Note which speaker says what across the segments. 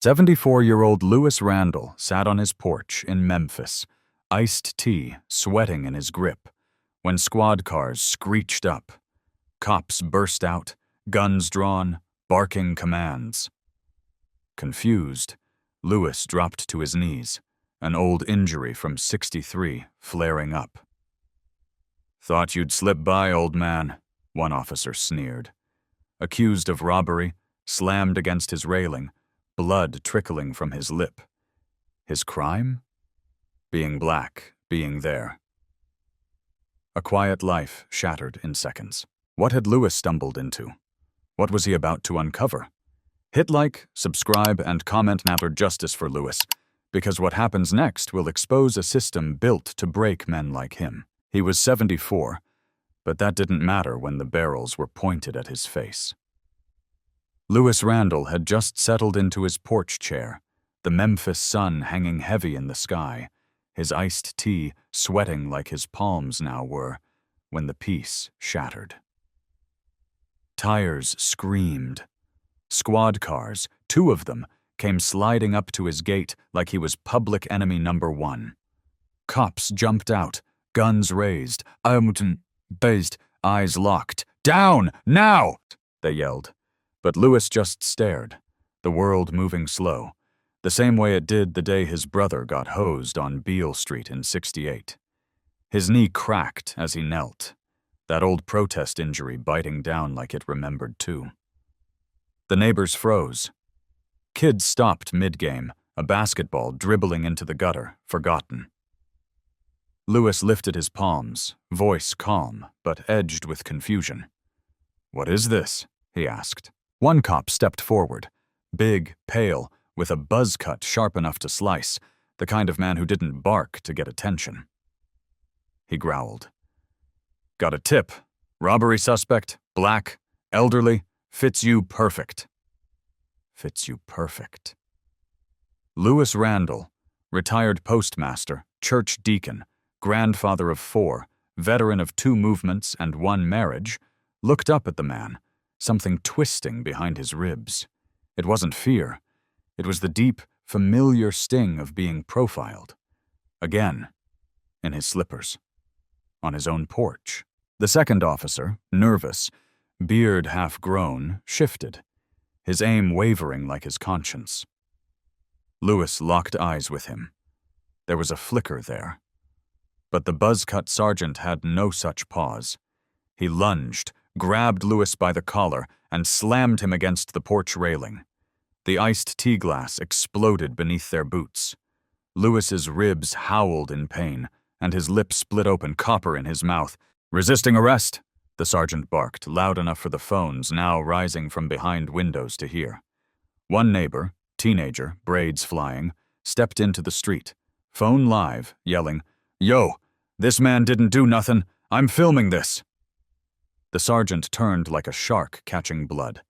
Speaker 1: 74-year-old Lewis Randle sat on his porch in Memphis, iced tea sweating in his grip, when squad cars screeched up. Cops burst out, guns drawn, barking commands. Confused, Lewis dropped to his knees, an old injury from '63 flaring up. "Thought you'd slip by, old man," one officer sneered. Accused of robbery, slammed against his railing, blood trickling from his lip. His crime? Being black, being there. A quiet life shattered in seconds. What had Lewis stumbled into? What was he about to uncover? Hit like, subscribe, and comment now for justice for Lewis, because what happens next will expose a system built to break men like him. He was 74, but that didn't matter when the barrels were pointed at his face. Lewis Randle had just settled into his porch chair, the Memphis sun hanging heavy in the sky, his iced tea sweating like his palms now were, when the peace shattered. Tires screamed. Squad cars, 2 of them, came sliding up to his gate like he was public enemy number 1. Cops jumped out, guns raised, dazed, eyes locked. "Down, now!" they yelled. But Lewis just stared, the world moving slow, the same way it did the day his brother got hosed on Beale Street in '68. His knee cracked as he knelt, that old protest injury biting down like it remembered too. The neighbors froze. Kids stopped mid-game, a basketball dribbling into the gutter, forgotten. Lewis lifted his palms, voice calm, but edged with confusion. "What is this?" he asked. One cop stepped forward, big, pale, with a buzz cut sharp enough to slice, the kind of man who didn't bark to get attention. He growled. "Got a tip. Robbery suspect, black, elderly, fits you perfect." Fits you perfect. Lewis Randle, retired postmaster, church deacon, grandfather of 4, veteran of 2 movements and 1 marriage, looked up at the man, something twisting behind his ribs. It wasn't fear. It was the deep, familiar sting of being profiled. Again, in his slippers, on his own porch. The second officer, nervous, beard half-grown, shifted, his aim wavering like his conscience. Lewis locked eyes with him. There was a flicker there. But the buzz-cut sergeant had no such pause. He lunged, grabbed Lewis by the collar, and slammed him against the porch railing. The iced tea glass exploded beneath their boots. Lewis's ribs howled in pain, and his lips split open, copper in his mouth. "Resisting arrest," the sergeant barked, loud enough for the phones now rising from behind windows to hear. One neighbor, teenager, braids flying, stepped into the street, phone live, yelling, "Yo, this man didn't do nothin'. I'm filming this." The sergeant turned like a shark catching blood.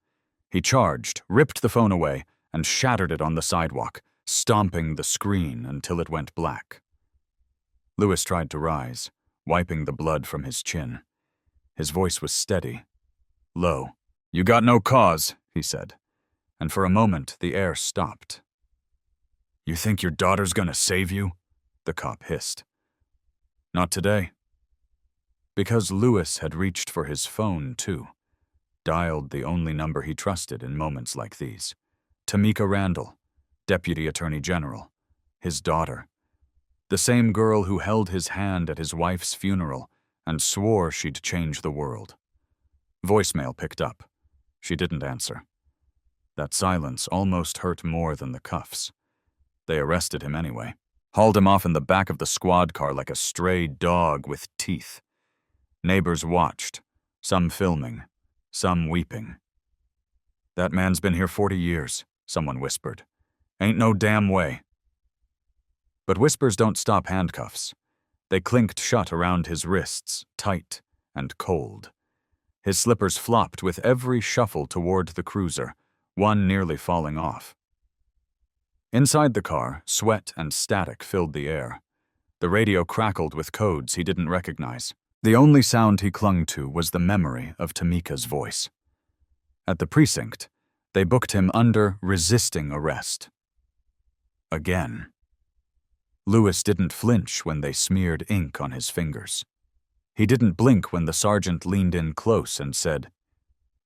Speaker 1: He charged, ripped the phone away, and shattered it on the sidewalk, stomping the screen until it went black. Lewis tried to rise, wiping the blood from his chin. His voice was steady, low. "You got no cause," he said, and for a moment the air stopped. "You think your daughter's gonna save you?" the cop hissed. "Not today." Because Lewis had reached for his phone, too. Dialed the only number he trusted in moments like these. Tamika Randle, Deputy Attorney General, his daughter. The same girl who held his hand at his wife's funeral and swore she'd change the world. Voicemail picked up. She didn't answer. That silence almost hurt more than the cuffs. They arrested him anyway. Hauled him off in the back of the squad car like a stray dog with teeth. Neighbors watched, some filming, some weeping. "That man's been here 40 years, someone whispered. "Ain't no damn way." But whispers don't stop handcuffs. They clinked shut around his wrists, tight and cold. His slippers flopped with every shuffle toward the cruiser, one nearly falling off. Inside the car, sweat and static filled the air. The radio crackled with codes he didn't recognize. The only sound he clung to was the memory of Tamika's voice. At the precinct, they booked him under resisting arrest, again. Lewis didn't flinch when they smeared ink on his fingers. He didn't blink when the sergeant leaned in close and said,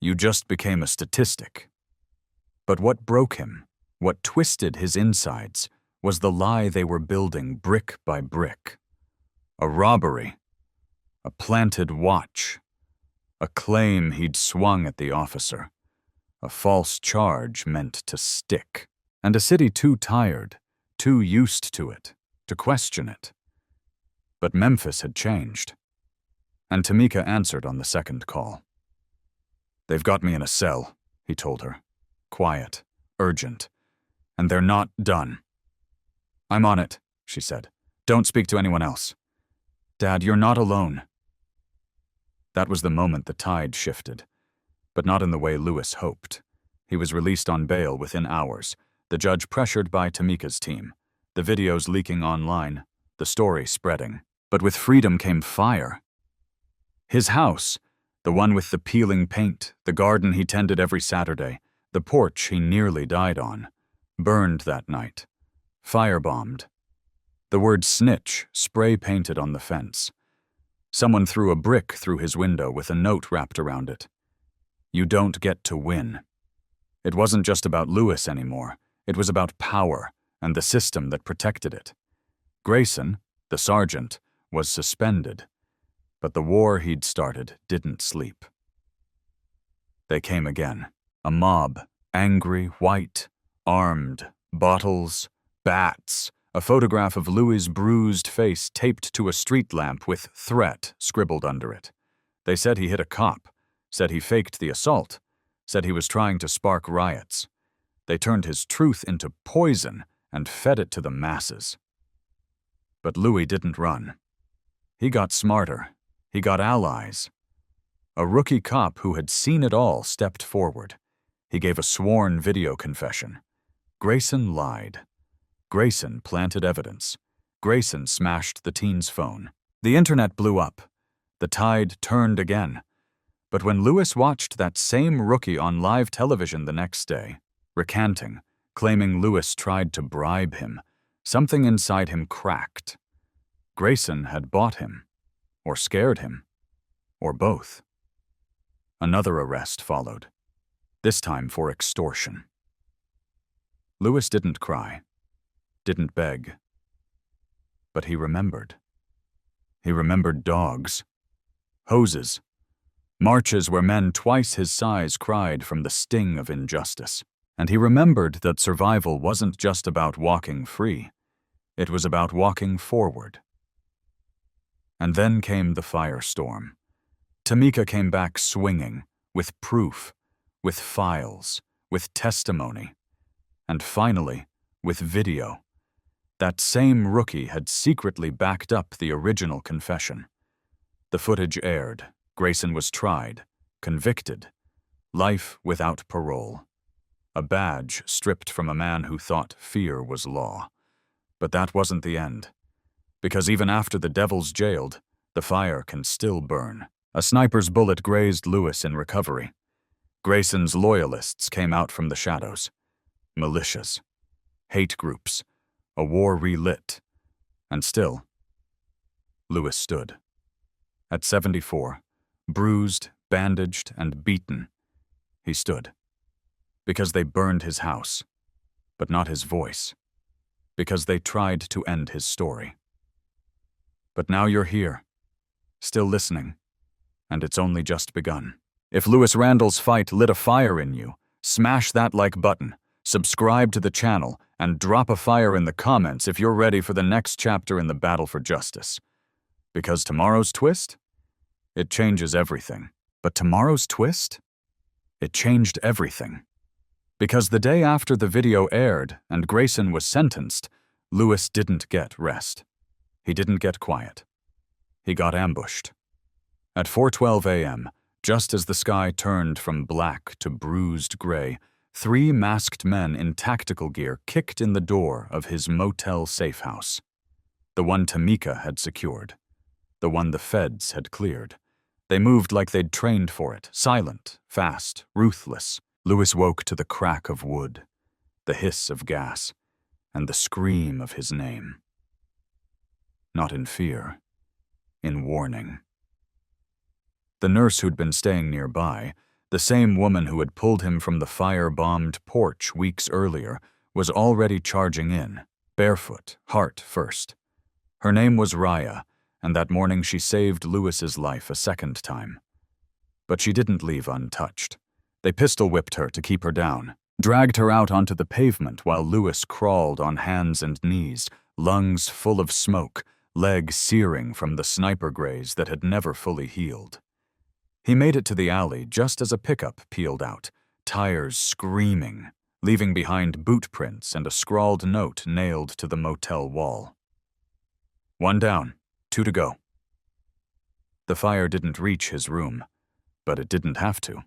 Speaker 1: "You just became a statistic." But what broke him, what twisted his insides, was the lie they were building brick by brick. A robbery, a planted watch, a claim he'd swung at the officer, a false charge meant to stick, and a city too tired, too used to it, to question it. But Memphis had changed, and Tamika answered on the second call. "They've got me in a cell," he told her, quiet, urgent, "and they're not done." "I'm on it," she said. "Don't speak to anyone else." "Dad, you're not alone." That was the moment the tide shifted, but not in the way Lewis hoped. He was released on bail within hours, the judge pressured by Tamika's team, the videos leaking online, the story spreading. But with freedom came fire. His house, the one with the peeling paint, the garden he tended every Saturday, the porch he nearly died on, burned that night, firebombed. The word snitch spray-painted on the fence. Someone threw a brick through his window with a note wrapped around it. "You don't get to win." It wasn't just about Lewis anymore. It was about power and the system that protected it. Grayson, the sergeant, was suspended, but the war he'd started didn't sleep. They came again. A mob, angry, white, armed, bottles, bats, a photograph of Louis's bruised face taped to a street lamp with "threat" scribbled under it. They said he hit a cop, said he faked the assault, said he was trying to spark riots. They turned his truth into poison and fed it to the masses. But Louis didn't run. He got smarter. He got allies. A rookie cop who had seen it all stepped forward. He gave a sworn video confession. Grayson lied. Grayson planted evidence. Grayson smashed the teen's phone. The internet blew up. The tide turned again. But when Lewis watched that same rookie on live television the next day, recanting, claiming Lewis tried to bribe him, something inside him cracked. Grayson had bought him, or scared him, or both. Another arrest followed, this time for extortion. Lewis didn't cry, didn't beg, but he remembered. He remembered dogs, hoses, marches where men twice his size cried from the sting of injustice. And he remembered that survival wasn't just about walking free. It was about walking forward. And then came the firestorm. Tamika came back swinging, with proof, with files, with testimony, and finally, with video. That same rookie had secretly backed up the original confession. The footage aired. Grayson was tried, convicted, life without parole. A badge stripped from a man who thought fear was law. But that wasn't the end. Because even after the devil's jailed, the fire can still burn. A sniper's bullet grazed Lewis in recovery. Grayson's loyalists came out from the shadows. Militias, hate groups, a war relit. And still, Lewis stood. At 74, bruised, bandaged, and beaten, he stood. Because they burned his house, but not his voice. Because they tried to end his story. But now you're here, still listening, and it's only just begun. If Lewis Randle's fight lit a fire in you, smash that like button, subscribe to the channel, and drop a fire in the comments if you're ready for the next chapter in the battle for justice. Because tomorrow's twist? It changes everything. But tomorrow's twist? It changed everything. Because the day after the video aired and Grayson was sentenced, Lewis didn't get rest. He didn't get quiet. He got ambushed. At 4:12 a.m., just as the sky turned from black to bruised gray, 3 masked men in tactical gear kicked in the door of his motel safe house. The one Tamika had secured. The one the feds had cleared. They moved like they'd trained for it, silent, fast, ruthless. Lewis woke to the crack of wood, the hiss of gas, and the scream of his name. Not in fear, in warning. The nurse who'd been staying nearby, the same woman who had pulled him from the firebombed porch weeks earlier, was already charging in, barefoot, heart first. Her name was Raya, and that morning she saved Lewis's life a second time. But she didn't leave untouched. They pistol-whipped her to keep her down, dragged her out onto the pavement while Lewis crawled on hands and knees, lungs full of smoke, legs searing from the sniper graze that had never fully healed. He made it to the alley just as a pickup peeled out, tires screaming, leaving behind boot prints and a scrawled note nailed to the motel wall. 1 down, 2 to go. The fire didn't reach his room, but it didn't have to.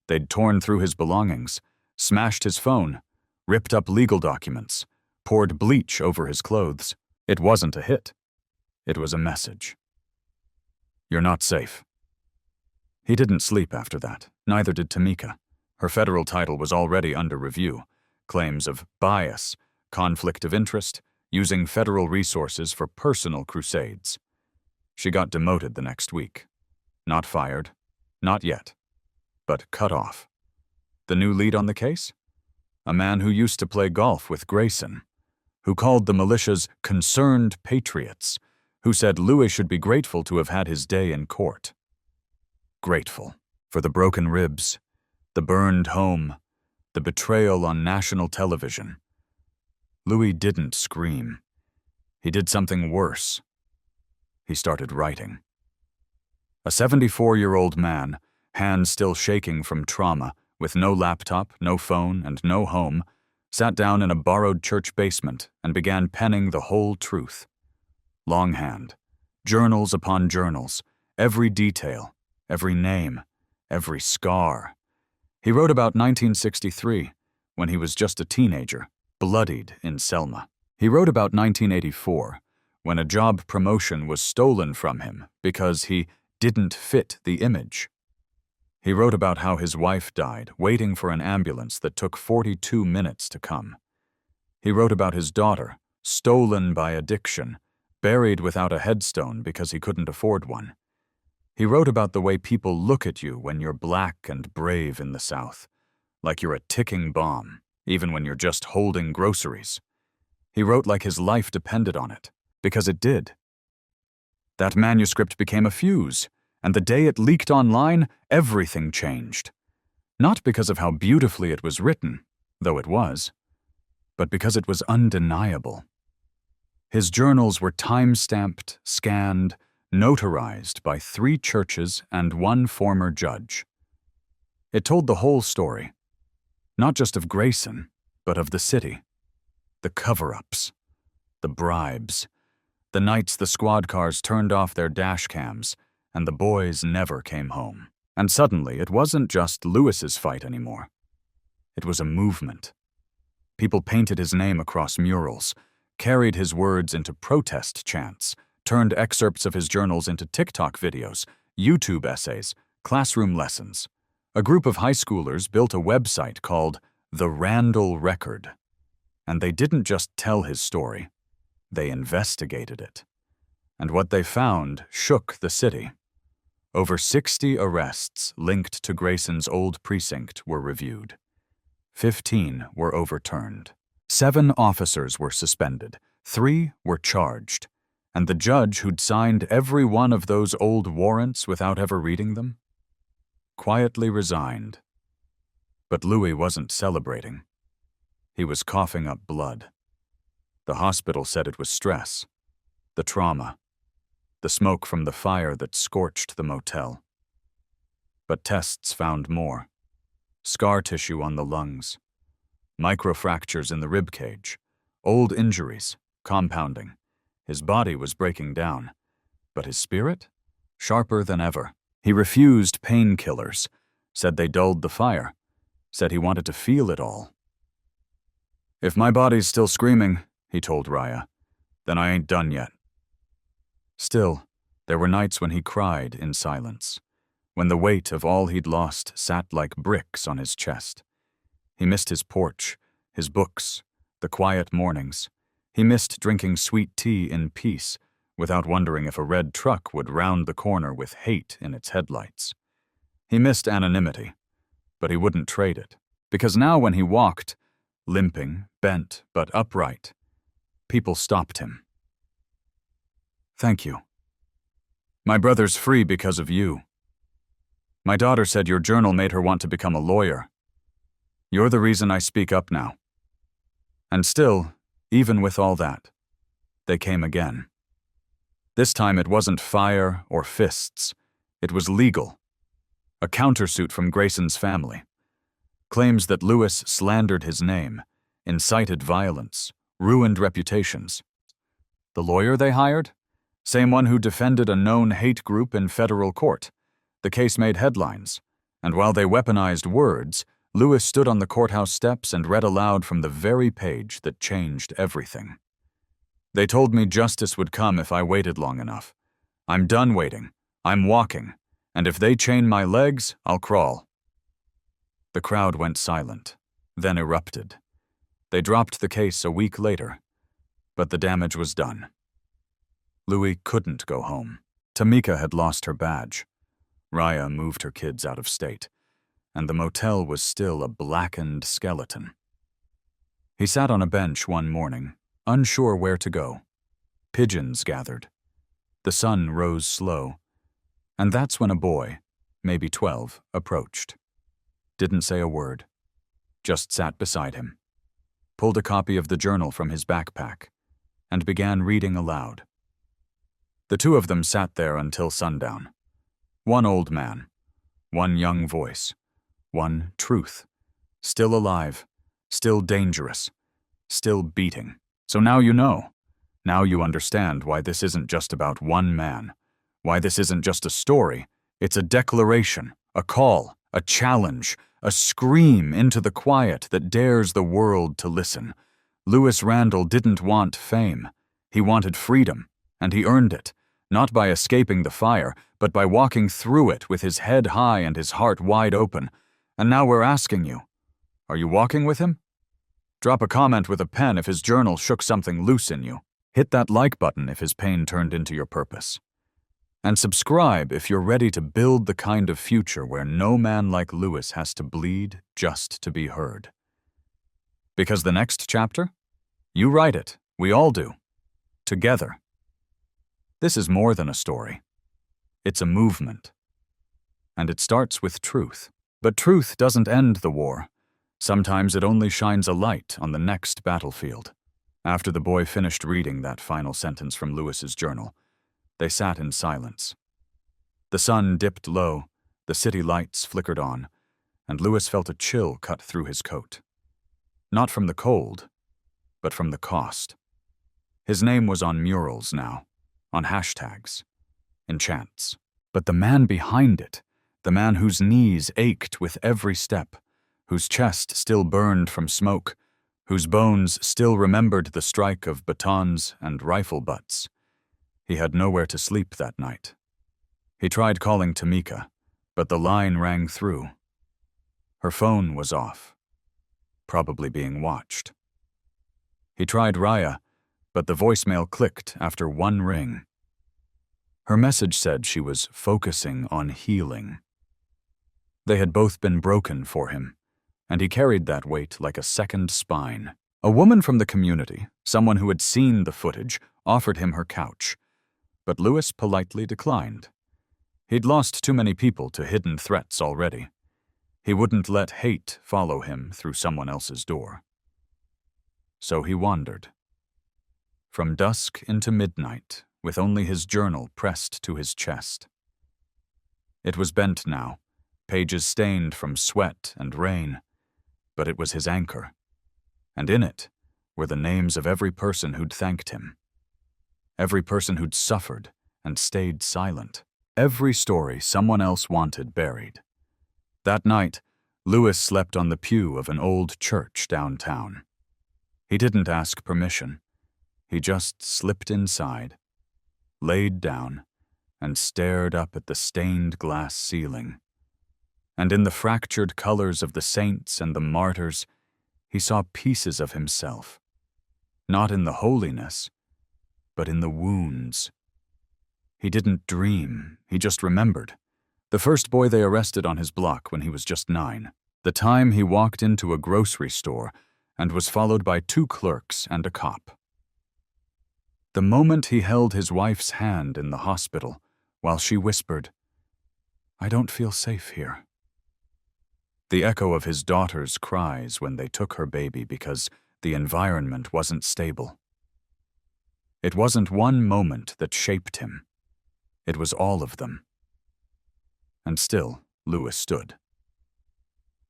Speaker 1: They'd torn through his belongings, smashed his phone, ripped up legal documents, poured bleach over his clothes. It wasn't a hit. It was a message. You're not safe. He didn't sleep after that, neither did Tamika. Her federal title was already under review. Claims of bias, conflict of interest, using federal resources for personal crusades. She got demoted the next week. Not fired, not yet, but cut off. The new lead on the case? A man who used to play golf with Grayson, who called the militias concerned patriots, who said Lewis should be grateful to have had his day in court. Grateful for the broken ribs, the burned home, the betrayal on national television. Louis didn't scream. He did something worse. He started writing. A 74-year-old man, hands still shaking from trauma, with no laptop, no phone, and no home, sat down in a borrowed church basement and began penning the whole truth. Longhand, journals upon journals, every detail, every name, every scar. He wrote about 1963, when he was just a teenager, bloodied in Selma. He wrote about 1984, when a job promotion was stolen from him because he didn't fit the image. He wrote about how his wife died, waiting for an ambulance that took 42 minutes to come. He wrote about his daughter, stolen by addiction, buried without a headstone because he couldn't afford one. He wrote about the way people look at you when you're black and brave in the South, like you're a ticking bomb, even when you're just holding groceries. He wrote like his life depended on it, because it did. That manuscript became a fuse, and the day it leaked online, everything changed. Not because of how beautifully it was written, though it was, but because it was undeniable. His journals were time-stamped, scanned, notarized by 3 churches and 1 former judge. It told the whole story, not just of Grayson, but of the city. The cover-ups, the bribes, the nights the squad cars turned off their dash cams and the boys never came home. And suddenly, it wasn't just Lewis's fight anymore. It was a movement. People painted his name across murals, carried his words into protest chants, turned excerpts of his journals into TikTok videos, YouTube essays, classroom lessons. A group of high schoolers built a website called The Randle Record. And they didn't just tell his story, they investigated it. And what they found shook the city. Over 60 arrests linked to Grayson's old precinct were reviewed. 15 were overturned. 7 officers were suspended. 3 were charged. And the judge who'd signed every one of those old warrants without ever reading them quietly resigned. But Louis wasn't celebrating. He was coughing up blood. The hospital said it was stress, the trauma, the smoke from the fire that scorched the motel. But tests found more. Scar tissue on the lungs, microfractures in the rib cage, old injuries, compounding. His body was breaking down, but his spirit? Sharper than ever. He refused painkillers, said they dulled the fire, said he wanted to feel it all. "If my body's still screaming," he told Raya, "then I ain't done yet." Still, there were nights when he cried in silence, when the weight of all he'd lost sat like bricks on his chest. He missed his porch, his books, the quiet mornings. He missed drinking sweet tea in peace, without wondering if a red truck would round the corner with hate in its headlights. He missed anonymity, but he wouldn't trade it, because now when he walked, limping, bent, but upright, people stopped him. "Thank you. My brother's free because of you. My daughter said your journal made her want to become a lawyer. You're the reason I speak up now." And still, even with all that, they came again. This time it wasn't fire or fists. It was legal. A countersuit from Grayson's family. Claims that Lewis slandered his name, incited violence, ruined reputations. The lawyer they hired? Same one who defended a known hate group in federal court. The case made headlines, and while they weaponized words, Lewis stood on the courthouse steps and read aloud from the very page that changed everything. "They told me justice would come if I waited long enough. I'm done waiting. I'm walking. And if they chain my legs, I'll crawl." The crowd went silent, then erupted. They dropped the case a week later, but the damage was done. Louis couldn't go home. Tamika had lost her badge. Raya moved her kids out of state, and the motel was still a blackened skeleton. He sat on a bench one morning, unsure where to go. Pigeons gathered. The sun rose slow, and that's when a boy, maybe 12, approached. Didn't say a word, just sat beside him, pulled a copy of the journal from his backpack, and began reading aloud. The two of them sat there until sundown. One old man, one young voice, one truth, still alive, still dangerous, still beating. So now you know. Now you understand why this isn't just about one man, why this isn't just a story. It's a declaration, a call, a challenge, a scream into the quiet that dares the world to listen. Lewis Randle didn't want fame. He wanted freedom, and he earned it, not by escaping the fire, but by walking through it with his head high and his heart wide open. And now we're asking you, are you walking with him? Drop a comment with a pen if his journal shook something loose in you. Hit that like button if his pain turned into your purpose. And subscribe if you're ready to build the kind of future where no man like Lewis has to bleed just to be heard. Because the next chapter? You write it. We all do. Together. This is more than a story. It's a movement. And it starts with truth. But truth doesn't end the war. Sometimes it only shines a light on the next battlefield. After the boy finished reading that final sentence from Lewis's journal, they sat in silence. The sun dipped low, the city lights flickered on, and Lewis felt a chill cut through his coat. Not from the cold, but from the cost. His name was on murals now, on hashtags, in chants. But the man behind it, the man whose knees ached with every step, whose chest still burned from smoke, whose bones still remembered the strike of batons and rifle butts. He had nowhere to sleep that night. He tried calling Tamika, but the line rang through. Her phone was off, probably being watched. He tried Raya, but the voicemail clicked after one ring. Her message said she was focusing on healing. They had both been broken for him, and he carried that weight like a second spine. A woman from the community, someone who had seen the footage, offered him her couch, but Lewis politely declined. He'd lost too many people to hidden threats already. He wouldn't let hate follow him through someone else's door. So he wandered. From dusk into midnight, with only his journal pressed to his chest. It was bent now, pages stained from sweat and rain, but it was his anchor, and in it were the names of every person who'd thanked him, every person who'd suffered and stayed silent, every story someone else wanted buried. That night, Lewis slept on the pew of an old church downtown. He didn't ask permission. He just slipped inside, laid down, and stared up at the stained glass ceiling. And in the fractured colors of the saints and the martyrs, he saw pieces of himself, Not in the holiness, but in the wounds. He didn't dream, he just remembered. The first boy they arrested on his block when he was just 9. The time he walked into a grocery store and was followed by 2 clerks and a cop. The moment he held his wife's hand in the hospital while she whispered, "I don't feel safe here." The echo of his daughter's cries when they took her baby because the environment wasn't stable. It wasn't one moment that shaped him. It was all of them. And still, Lewis stood.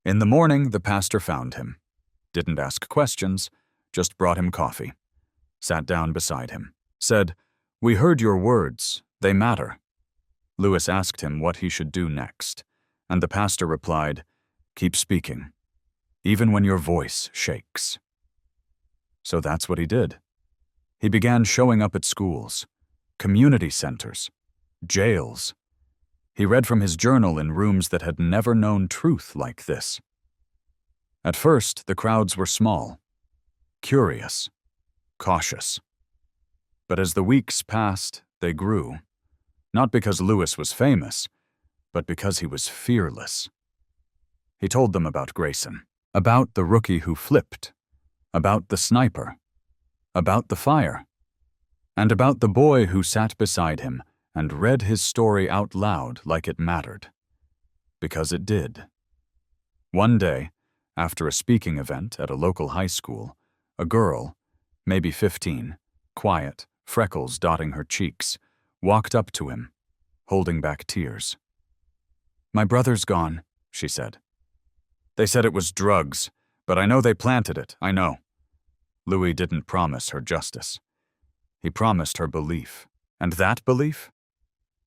Speaker 1: In the morning, the pastor found him. Didn't ask questions, just brought him coffee. Sat down beside him. Said, "We heard your words. They matter." Lewis asked him what he should do next, and the pastor replied, "Keep speaking, even when your voice shakes." So that's what he did. He began showing up at schools, community centers, jails. He read from his journal in rooms that had never known truth like this. At first, the crowds were small, curious, cautious. But as the weeks passed, they grew. Not because Lewis was famous, but because he was fearless. He told them about Grayson, about the rookie who flipped, about the sniper, about the fire, and about the boy who sat beside him and read his story out loud like it mattered. Because it did. One day, after a speaking event at a local high school, a girl, maybe 15, quiet, freckles dotting her cheeks, walked up to him, holding back tears. "My brother's gone," she said. "They said it was drugs, but I know they planted it, I know." Louis didn't promise her justice. He promised her belief. And that belief?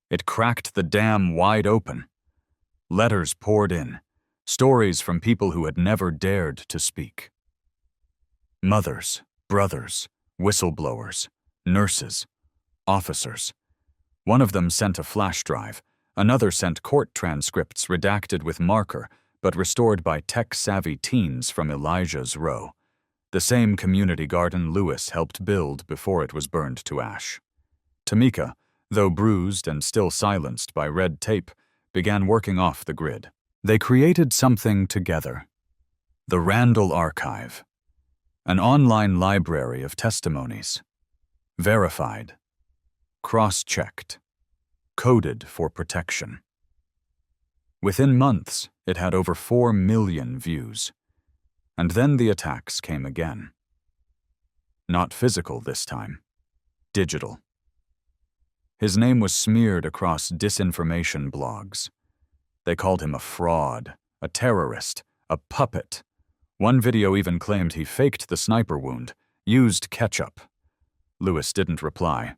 Speaker 1: It cracked the dam wide open. Letters poured in, stories from people who had never dared to speak. Mothers, brothers, whistleblowers, nurses, officers. One of them sent a flash drive. Another sent court transcripts redacted with marker, but restored by tech-savvy teens from Elijah's Row, the same community garden Lewis helped build before it was burned to ash. Tamika, though bruised and still silenced by red tape, began working off the grid. They created something together. The Randle Archive, an online library of testimonies. Verified, cross-checked, coded for protection. Within months, it had over 4 million views. And then the attacks came again. Not physical this time, digital. His name was smeared across disinformation blogs. They called him a fraud, a terrorist, a puppet. One video even claimed he faked the sniper wound, used ketchup. Lewis didn't reply.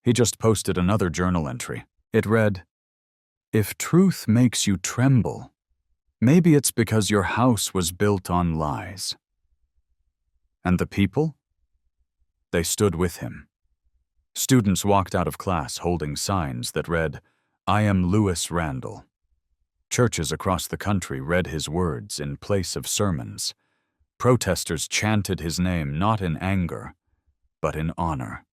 Speaker 1: He just posted another journal entry. It read, "If truth makes you tremble, maybe it's because your house was built on lies." And the people? They stood with him. Students walked out of class holding signs that read, "I am Lewis Randle." Churches across the country read his words in place of sermons. Protesters chanted his name not in anger, but in honor.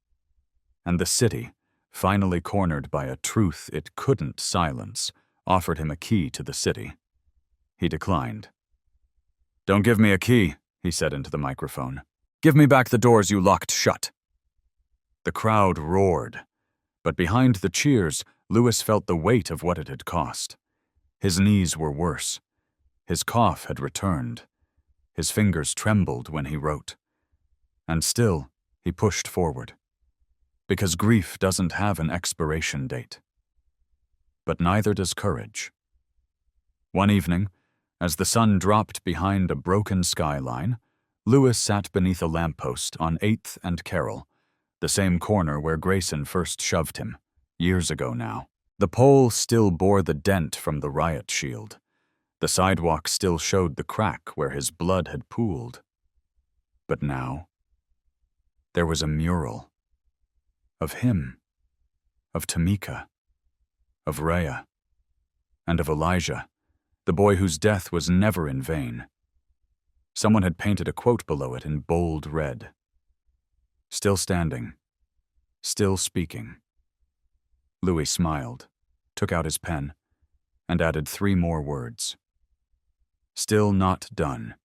Speaker 1: And the city, finally cornered by a truth it couldn't silence, offered him a key to the city. He declined. "Don't give me a key," he said into the microphone. "Give me back the doors you locked shut." The crowd roared, but behind the cheers, Lewis felt the weight of what it had cost. His knees were worse. His cough had returned. His fingers trembled when he wrote. And still, he pushed forward. Because grief doesn't have an expiration date. But neither does courage. One evening, as the sun dropped behind a broken skyline, Lewis sat beneath a lamppost on 8th and Carroll, the same corner where Grayson first shoved him, years ago now. The pole still bore the dent from the riot shield. The sidewalk still showed the crack where his blood had pooled. But now, there was a mural. Of him. Of Tamika. Of Rhea. And of Elijah, the boy whose death was never in vain. Someone had painted a quote below it in bold red. Still standing. Still speaking. Louis smiled, took out his pen, and added 3 more words. Still not done.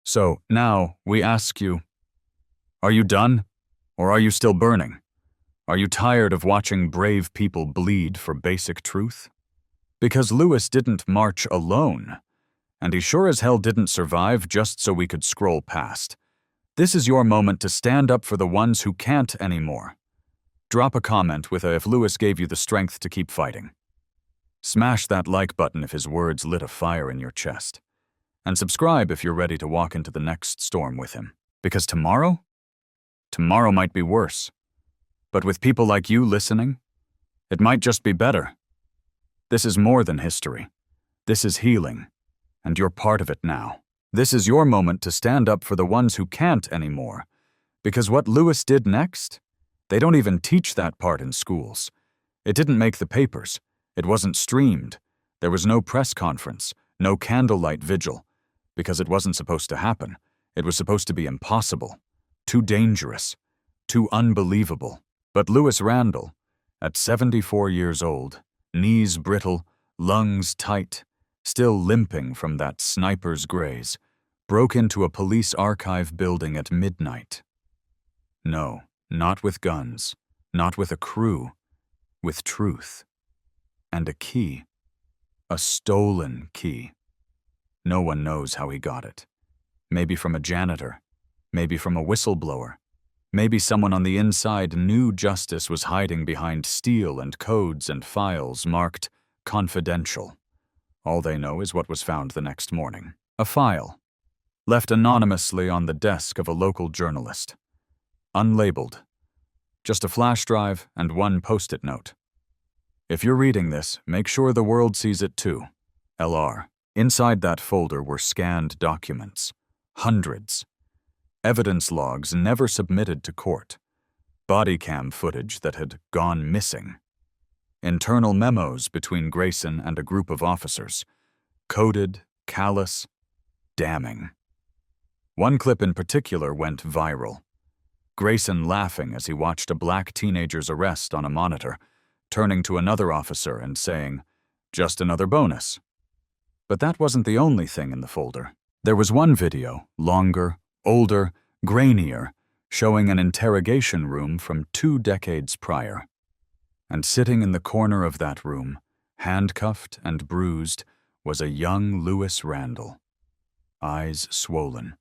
Speaker 1: So, now, we ask you, are you done? Or are you still burning? Are you tired of watching brave people bleed for basic truth? Because Louis didn't march alone, and he sure as hell didn't survive just so we could scroll past. This is your moment to stand up for the ones who can't anymore. Drop a comment with a "if Louis gave you the strength to keep fighting." Smash that like button if his words lit a fire in your chest. And subscribe if you're ready to walk into the next storm with him. Because tomorrow might be worse. But with people like you listening, it might just be better. This is more than history. This is healing, and you're part of it now. This is your moment to stand up for the ones who can't anymore. Because what Louis did next, they don't even teach that part in schools. It didn't make the papers. It wasn't streamed. There was no press conference, no candlelight vigil, because it wasn't supposed to happen. It was supposed to be impossible, too dangerous, too unbelievable. But Louis Randle, at 74 years old, knees brittle, lungs tight, still limping from that sniper's graze, broke into a police archive building at midnight. No, not with guns, not with a crew, with truth. And a key. A stolen key. No one knows how he got it. Maybe from a janitor, maybe from a whistleblower. Maybe someone on the inside knew justice was hiding behind steel and codes and files marked confidential. All they know is what was found the next morning. A file, left anonymously on the desk of a local journalist. Unlabeled. Just a flash drive and 1 post-it note. If you're reading this, make sure the world sees it too. LR. Inside that folder were scanned documents. Hundreds. Evidence logs never submitted to court. Body cam footage that had gone missing. Internal memos between Grayson and a group of officers. Coded, callous, damning. One clip in particular went viral. Grayson laughing as he watched a black teenager's arrest on a monitor, turning to another officer and saying, "Just another bonus." But that wasn't the only thing in the folder. There was one video, longer, older, grainier, showing an interrogation room from 2 decades prior. And sitting in the corner of that room, handcuffed and bruised, was a young Louis Randle. Eyes swollen,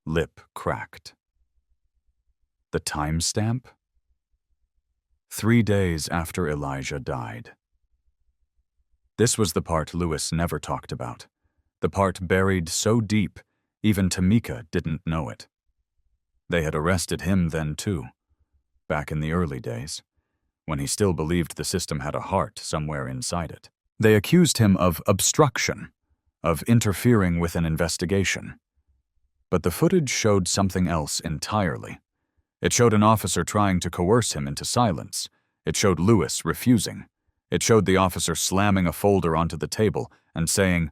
Speaker 1: lip cracked. The timestamp? 3 days after Elijah died. This was the part Louis never talked about, the part buried so deep even Tamika didn't know it. They had arrested him then too, back in the early days, when he still believed the system had a heart somewhere inside it. They accused him of obstruction, of interfering with an investigation. But the footage showed something else entirely. It showed an officer trying to coerce him into silence. It showed Louis refusing. It showed the officer slamming a folder onto the table and saying,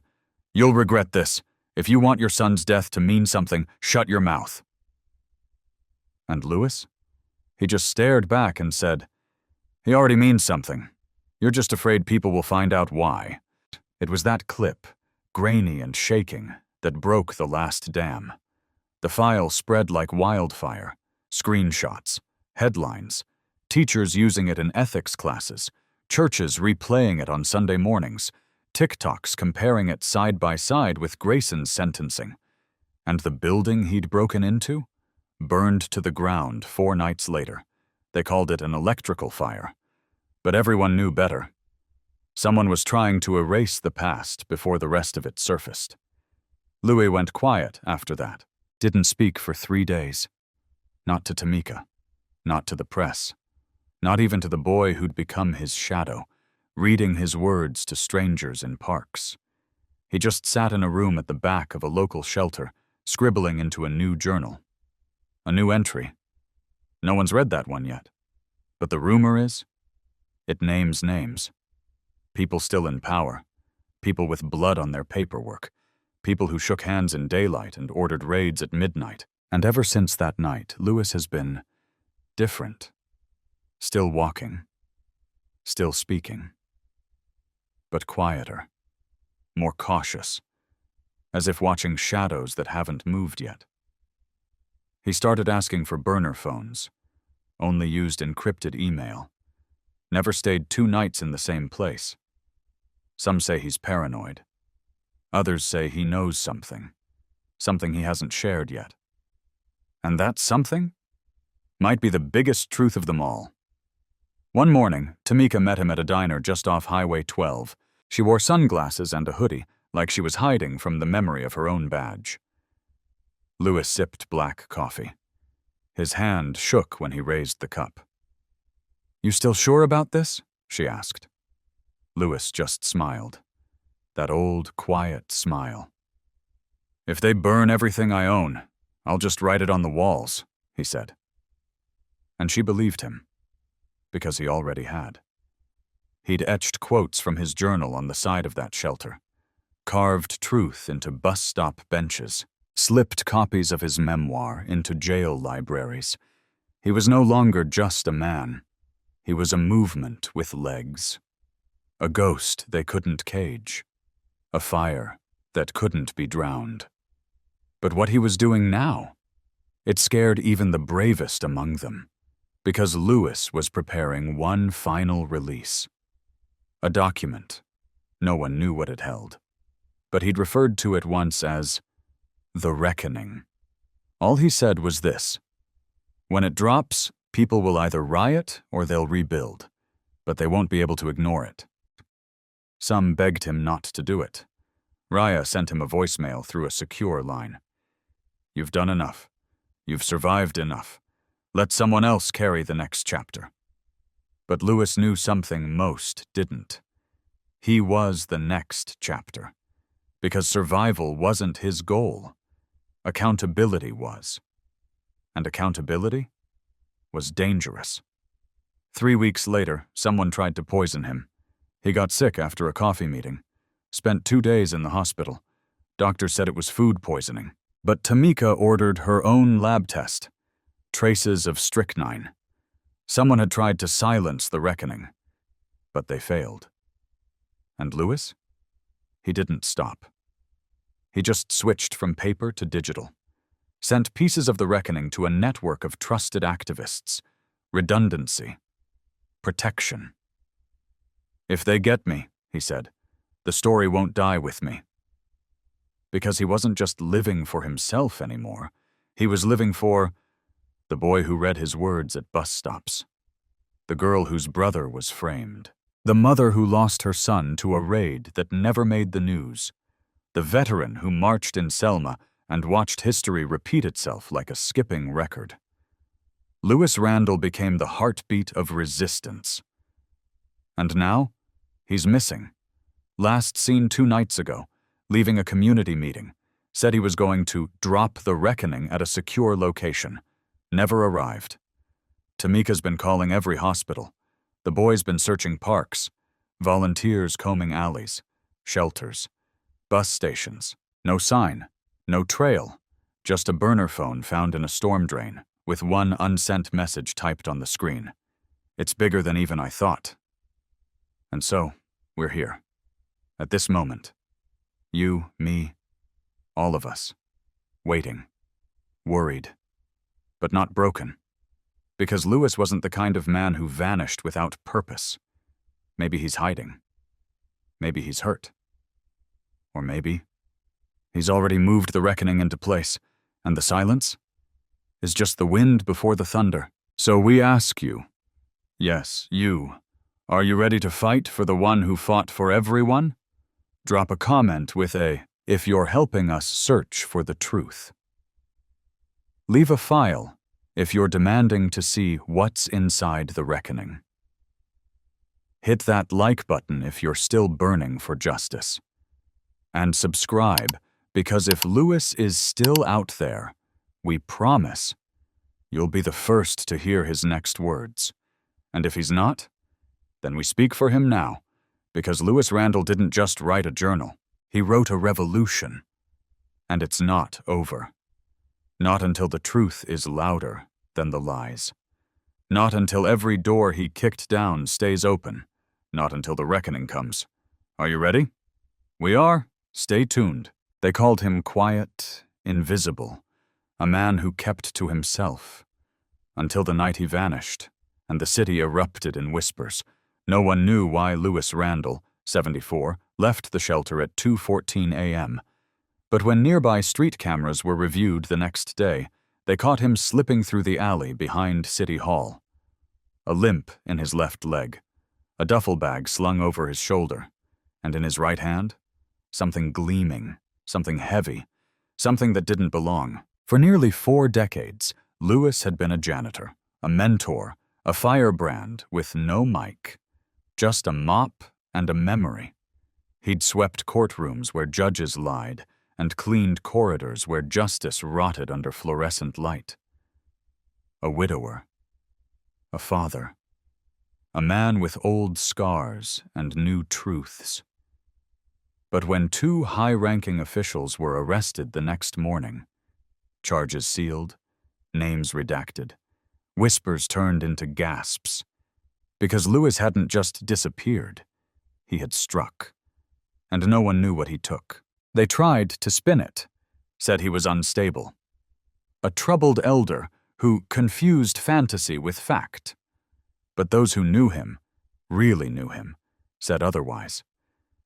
Speaker 1: "You'll regret this. If you want your son's death to mean something, shut your mouth." And Louis? He just stared back and said, "He already means something. You're just afraid people will find out why." It was that clip, grainy and shaking, that broke the last dam. The file spread like wildfire. Screenshots, headlines, teachers using it in ethics classes, churches replaying it on Sunday mornings, TikToks comparing it side by side with Grayson's sentencing. And the building he'd broken into? Burned to the ground 4 nights later. They called it an electrical fire. But everyone knew better. Someone was trying to erase the past before the rest of it surfaced. Louis went quiet after that, didn't speak for 3 days. Not to Tamika, not to the press, not even to the boy who'd become his shadow, reading his words to strangers in parks. He just sat in a room at the back of a local shelter, scribbling into a new journal. A new entry. No one's read that one yet. But the rumor is, it names names. People still in power. People with blood on their paperwork. People who shook hands in daylight and ordered raids at midnight. And ever since that night, Lewis has been different. Still walking. Still speaking. But quieter. More cautious. As if watching shadows that haven't moved yet. He started asking for burner phones. Only used encrypted email. Never stayed 2 nights in the same place. Some say he's paranoid. Others say he knows something. Something he hasn't shared yet. And that something might be the biggest truth of them all. One morning, Tamika met him at a diner just off Highway 12. She wore sunglasses and a hoodie, like she was hiding from the memory of her own badge. Lewis sipped black coffee. His hand shook when he raised the cup. "You still sure about this?" she asked. Lewis just smiled. That old, quiet smile. "If they burn everything I own, I'll just write it on the walls," he said. And she believed him, because he already had. He'd etched quotes from his journal on the side of that shelter, carved truth into bus stop benches, slipped copies of his memoir into jail libraries. He was no longer just a man. He was a movement with legs. A ghost they couldn't cage. A fire that couldn't be drowned. But what he was doing now, it scared even the bravest among them, because Lewis was preparing one final release. A document. No one knew what it held, but he'd referred to it once as the reckoning. All he said was this: when it drops, people will either riot or they'll rebuild, but they won't be able to ignore it. Some begged him not to do it. Raya sent him a voicemail through a secure line. "You've done enough. You've survived enough. Let someone else carry the next chapter." But Lewis knew something most didn't. He was the next chapter, because survival wasn't his goal. Accountability was. And accountability was dangerous. 3 weeks later, someone tried to poison him. He got sick after a coffee meeting. Spent 2 days in the hospital. Doctors said it was food poisoning. But Tamika ordered her own lab test. Traces of strychnine. Someone had tried to silence the reckoning, but they failed. And Lewis? He didn't stop. He just switched from paper to digital. Sent pieces of the reckoning to a network of trusted activists. Redundancy. Protection. "If they get me," he said, "the story won't die with me." Because he wasn't just living for himself anymore. He was living for the boy who read his words at bus stops, the girl whose brother was framed, the mother who lost her son to a raid that never made the news, the veteran who marched in Selma and watched history repeat itself like a skipping record. Lewis Randle became the heartbeat of resistance. And now, he's missing. Last seen 2 nights ago, leaving a community meeting, said he was going to drop the reckoning at a secure location. Never arrived. Tamika's been calling every hospital. The boy's been searching parks, volunteers combing alleys, shelters, bus stations. No sign, no trail, just a burner phone found in a storm drain with one unsent message typed on the screen. "It's bigger than even I thought." And so, we're here. At this moment. You, me, all of us. Waiting. Worried. But not broken. Because Lewis wasn't the kind of man who vanished without purpose. Maybe he's hiding. Maybe he's hurt. Or maybe he's already moved the reckoning into place, and the silence is just the wind before the thunder. So we ask you, yes, you, are you ready to fight for the one who fought for everyone? Drop a comment with a, "If you're helping us search for the truth." Leave a file if you're demanding to see what's inside the reckoning. Hit that like button if you're still burning for justice. And subscribe, because if Lewis is still out there, we promise you'll be the first to hear his next words. And if he's not, then we speak for him now, because Lewis Randle didn't just write a journal, he wrote a revolution. And it's not over. Not until the truth is louder than the lies. Not until every door he kicked down stays open. Not until the reckoning comes. Are you ready? We are. Stay tuned. They called him quiet, invisible, a man who kept to himself. Until the night he vanished, and the city erupted in whispers. No one knew why Lewis Randle, 74, left the shelter at 2:14 a.m. But when nearby street cameras were reviewed the next day, they caught him slipping through the alley behind City Hall. A limp in his left leg, a duffel bag slung over his shoulder, and in his right hand, something gleaming, something heavy, something that didn't belong. For nearly 4 decades, Lewis had been a janitor, a mentor, a firebrand with no mic, just a mop and a memory. He'd swept courtrooms where judges lied and cleaned corridors where justice rotted under fluorescent light. A widower, a father, a man with old scars and new truths. But when 2 high-ranking officials were arrested the next morning, charges sealed, names redacted, whispers turned into gasps, because Lewis hadn't just disappeared, he had struck, and no one knew what he took. They tried to spin it, said he was unstable, a troubled elder who confused fantasy with fact. But those who knew him, really knew him, said otherwise.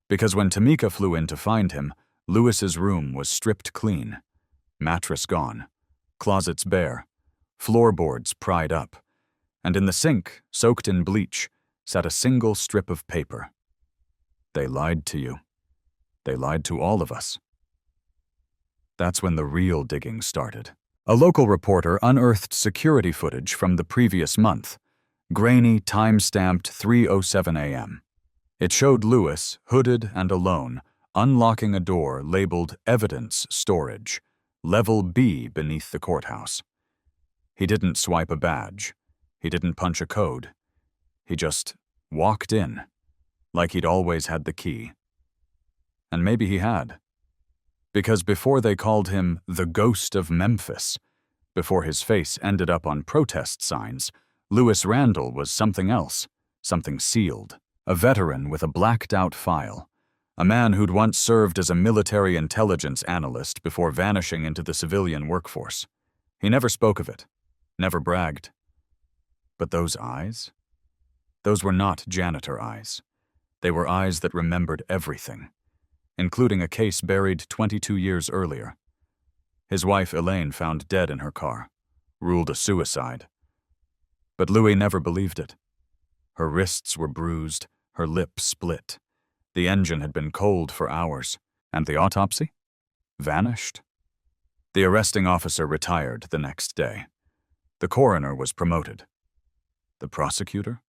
Speaker 1: Because when Tamika flew in to find him, Lewis's room was stripped clean, mattress gone, closets bare, floorboards pried up, and in the sink, soaked in bleach, sat a single strip of paper. They lied to you. They lied to all of us. That's when the real digging started. A local reporter unearthed security footage from the previous month, grainy, time-stamped 3:07 a.m. It showed Lewis, hooded and alone, unlocking a door labeled Evidence Storage, Level B beneath the courthouse. He didn't swipe a badge. He didn't punch a code. He just walked in, like he'd always had the key. And maybe he had. Because before they called him the Ghost of Memphis, before his face ended up on protest signs, Lewis Randle was something else, something sealed. A veteran with a blacked-out file, a man who'd once served as a military intelligence analyst before vanishing into the civilian workforce. He never spoke of it, never bragged. But those eyes? Those were not janitor eyes. They were eyes that remembered everything, including a case buried 22 years earlier. His wife Elaine found dead in her car, ruled a suicide. But Louis never believed it. Her wrists were bruised, her lip split. The engine had been cold for hours. And the autopsy? Vanished. The arresting officer retired the next day. The coroner was promoted. The prosecutor?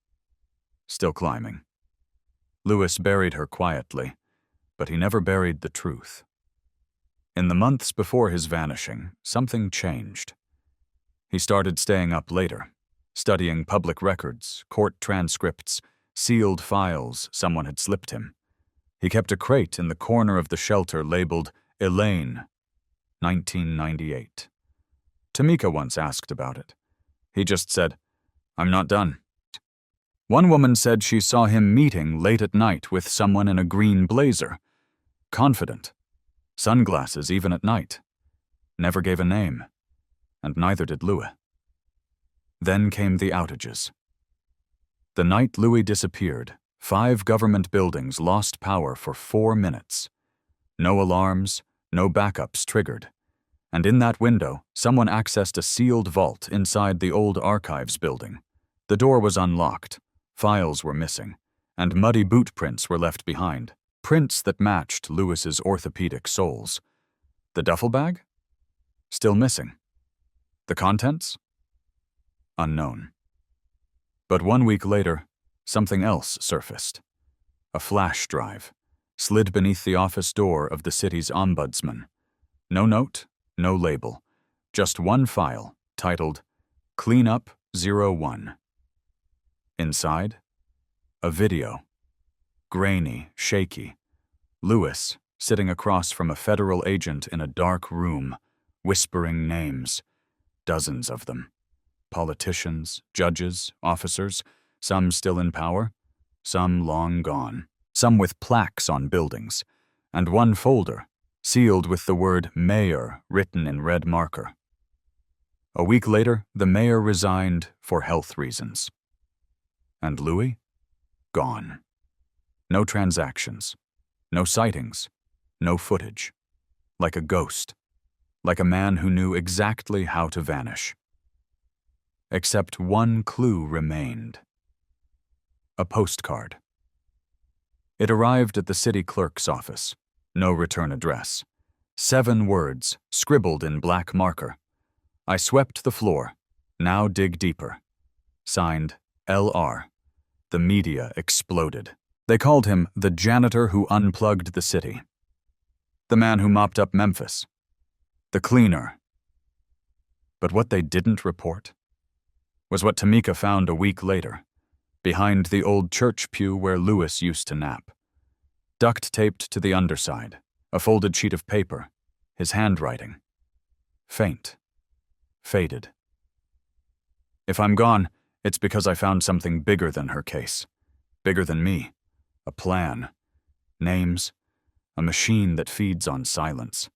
Speaker 1: Still climbing. Lewis buried her quietly, but he never buried the truth. In the months before his vanishing, something changed. He started staying up later, studying public records, court transcripts, sealed files someone had slipped him. He kept a crate in the corner of the shelter labeled Elaine, 1998. Tamika once asked about it. He just said, "I'm not done." One woman said she saw him meeting late at night with someone in a green blazer. Confident. Sunglasses even at night. Never gave a name. And neither did Louis. Then came the outages. The night Louis disappeared, 5 government buildings lost power for 4 minutes. No alarms, no backups triggered. And in that window, someone accessed a sealed vault inside the old archives building. The door was unlocked, files were missing, and muddy boot prints were left behind, prints that matched Lewis's orthopedic soles. The duffel bag? Still missing. The contents? Unknown. But 1 week later, something else surfaced. A flash drive, slid beneath the office door of the city's ombudsman. No note, no label, just one file titled Cleanup 01. Inside, a video. Grainy, shaky. Lewis, sitting across from a federal agent in a dark room, whispering names, dozens of them. Politicians, judges, officers, some still in power, some long gone, some with plaques on buildings, and one folder, sealed with the word mayor written in red marker. A week later, the mayor resigned for health reasons. And Louis? Gone. No transactions, no sightings, no footage. Like a ghost, like a man who knew exactly how to vanish. Except one clue remained. A postcard. It arrived at the city clerk's office. No return address. 7 words, scribbled in black marker. I swept the floor. Now dig deeper. Signed, L.R. The media exploded. They called him the janitor who unplugged the city. The man who mopped up Memphis. The cleaner. But what they didn't report was what Tamika found a week later, behind the old church pew where Louis used to nap. Duct-taped to the underside, a folded sheet of paper, his handwriting. Faint. Faded. If I'm gone, it's because I found something bigger than her case. Bigger than me. A plan. Names. A machine that feeds on silence.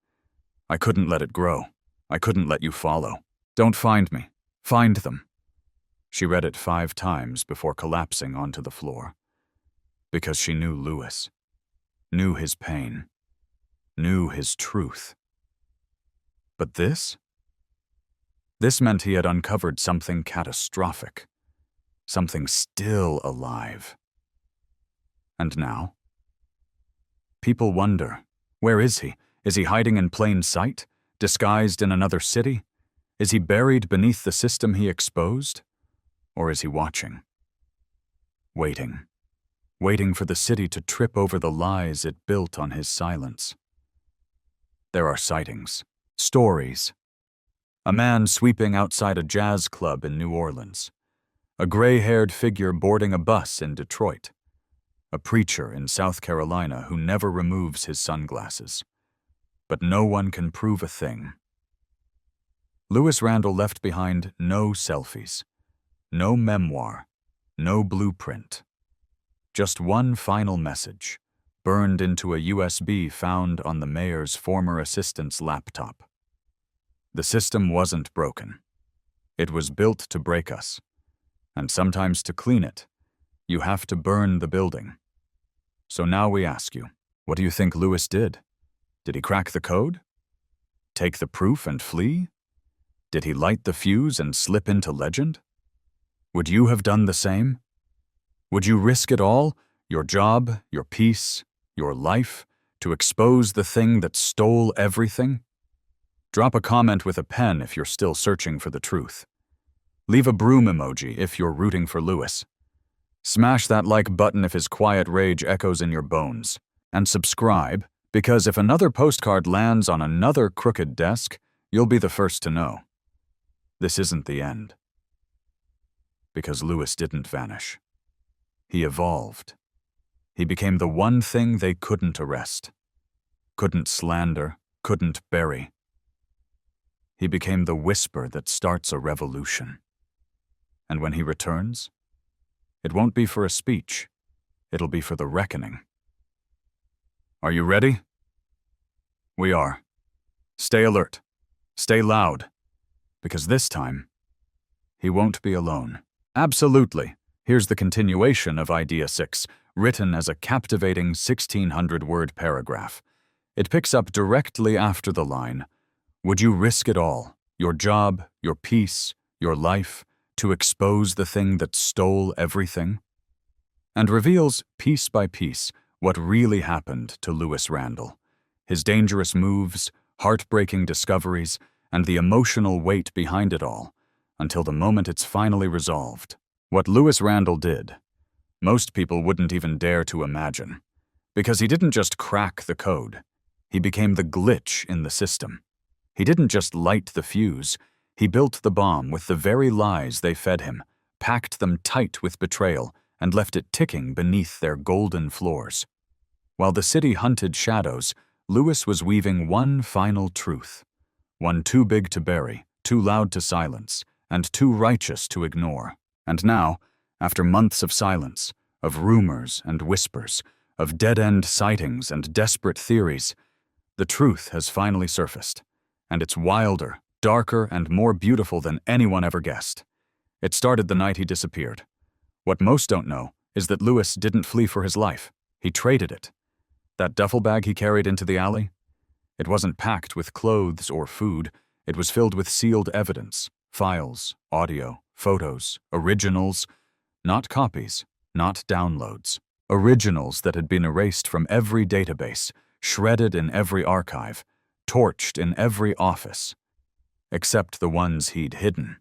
Speaker 1: I couldn't let it grow. I couldn't let you follow. Don't find me. Find them. She read it 5 times before collapsing onto the floor. Because she knew Louis. Knew his pain. Knew his truth. But this? This meant he had uncovered something catastrophic. Something still alive. And now? People wonder, where is he? Is he hiding in plain sight? Disguised in another city? Is he buried beneath the system he exposed? Or is he watching? Waiting. Waiting for the city to trip over the lies it built on his silence. There are sightings. Stories. A man sweeping outside a jazz club in New Orleans. A gray-haired figure boarding a bus in Detroit. A preacher in South Carolina who never removes his sunglasses. But no one can prove a thing. Louis Randle left behind no selfies, no memoir, no blueprint. Just one final message, burned into a USB found on the mayor's former assistant's laptop. The system wasn't broken. It was built to break us. And sometimes to clean it, you have to burn the building. So now we ask you, what do you think Louis did? Did he crack the code? Take the proof and flee? Did he light the fuse and slip into legend? Would you have done the same? Would you risk it all, your job, your peace, your life, to expose the thing that stole everything? Drop a comment with a pen if you're still searching for the truth. Leave a broom emoji if you're rooting for Louis. Smash that like button if his quiet rage echoes in your bones. And subscribe, because if another postcard lands on another crooked desk, you'll be the first to know. This isn't the end. Because Louis didn't vanish. He evolved. He became the one thing they couldn't arrest. Couldn't slander, couldn't bury. He became the whisper that starts a revolution. And when he returns, it won't be for a speech. It'll be for the reckoning. Are you ready? We are. Stay alert. Stay loud. Because this time, he won't be alone. Absolutely. Here's the continuation of Idea 6, written as a captivating 1,600-word paragraph. It picks up directly after the line, would you risk it all, your job, your peace, your life, to expose the thing that stole everything? And reveals, piece by piece, what really happened to Louis Randle. His dangerous moves, heartbreaking discoveries, and the emotional weight behind it all, until the moment it's finally resolved. What Louis Randle did, most people wouldn't even dare to imagine. Because he didn't just crack the code. He became the glitch in the system. He didn't just light the fuse. He built the bomb with the very lies they fed him, packed them tight with betrayal, and left it ticking beneath their golden floors. While the city hunted shadows, Louis was weaving one final truth. One too big to bury, too loud to silence, and too righteous to ignore. And now, after months of silence, of rumors and whispers, of dead-end sightings and desperate theories, the truth has finally surfaced, and it's wilder, darker, and more beautiful than anyone ever guessed. It started the night he disappeared. What most don't know is that Lewis didn't flee for his life. He traded it. That duffel bag he carried into the alley? It wasn't packed with clothes or food. It was filled with sealed evidence, files, audio, photos, originals, not copies, not downloads. Originals that had been erased from every database, shredded in every archive, torched in every office, except the ones he'd hidden.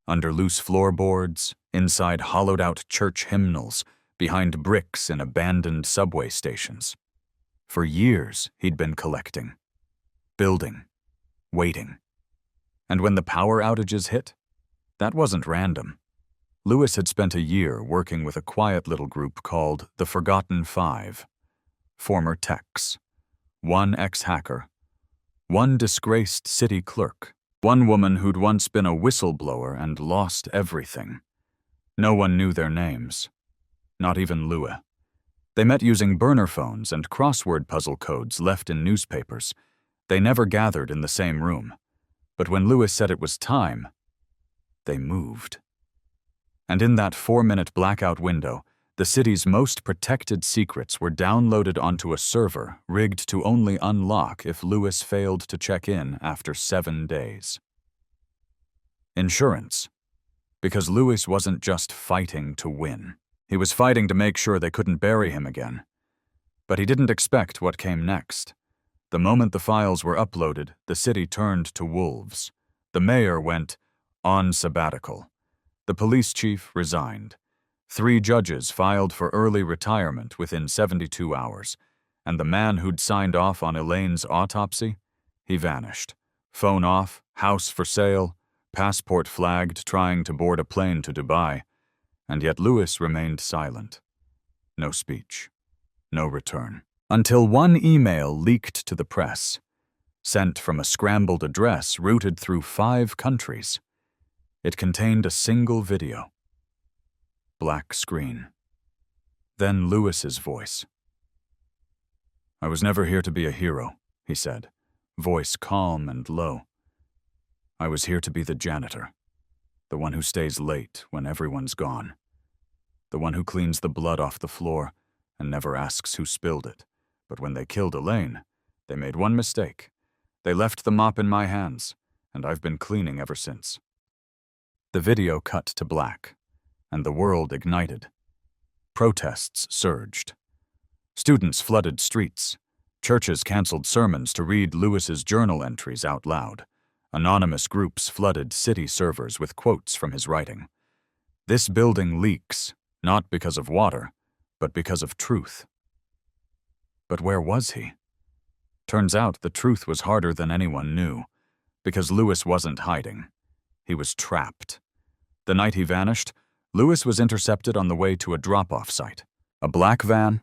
Speaker 1: Under loose floorboards, inside hollowed-out church hymnals, behind bricks in abandoned subway stations. For years, he'd been collecting, building, waiting. And when the power outages hit, that wasn't random. Lewis had spent a year working with a quiet little group called the Forgotten Five. Former techs, one ex-hacker, one disgraced city clerk, one woman who'd once been a whistleblower and lost everything. No one knew their names, not even Lewis. They met using burner phones and crossword puzzle codes left in newspapers. They never gathered in the same room. But when Lewis said it was time, they moved. And in that 4-minute blackout window, the city's most protected secrets were downloaded onto a server rigged to only unlock if Lewis failed to check in after 7 days. Insurance. Because Lewis wasn't just fighting to win. He was fighting to make sure they couldn't bury him again. But he didn't expect what came next. The moment the files were uploaded, the city turned to wolves. The mayor went on sabbatical. The police chief resigned. 3 judges filed for early retirement within 72 hours, and the man who'd signed off on Elaine's autopsy, he vanished. Phone off, house for sale, passport flagged trying to board a plane to Dubai, and yet Lewis remained silent. No speech, no return. Until one email leaked to the press, sent from a scrambled address routed through 5 countries. It contained a single video. Black screen. Then Lewis's voice. "I was never here to be a hero," he said, voice calm and low. "I was here to be the janitor, the one who stays late when everyone's gone, the one who cleans the blood off the floor and never asks who spilled it. But when they killed Elaine, they made one mistake. They left the mop in my hands, and I've been cleaning ever since." The video cut to black, and the world ignited. Protests surged. Students flooded streets. Churches canceled sermons to read Lewis's journal entries out loud. Anonymous groups flooded city servers with quotes from his writing. This building leaks, not because of water, but because of truth. But where was he? Turns out the truth was harder than anyone knew, because Lewis wasn't hiding. He was trapped. The night he vanished, Lewis was intercepted on the way to a drop-off site. A black van,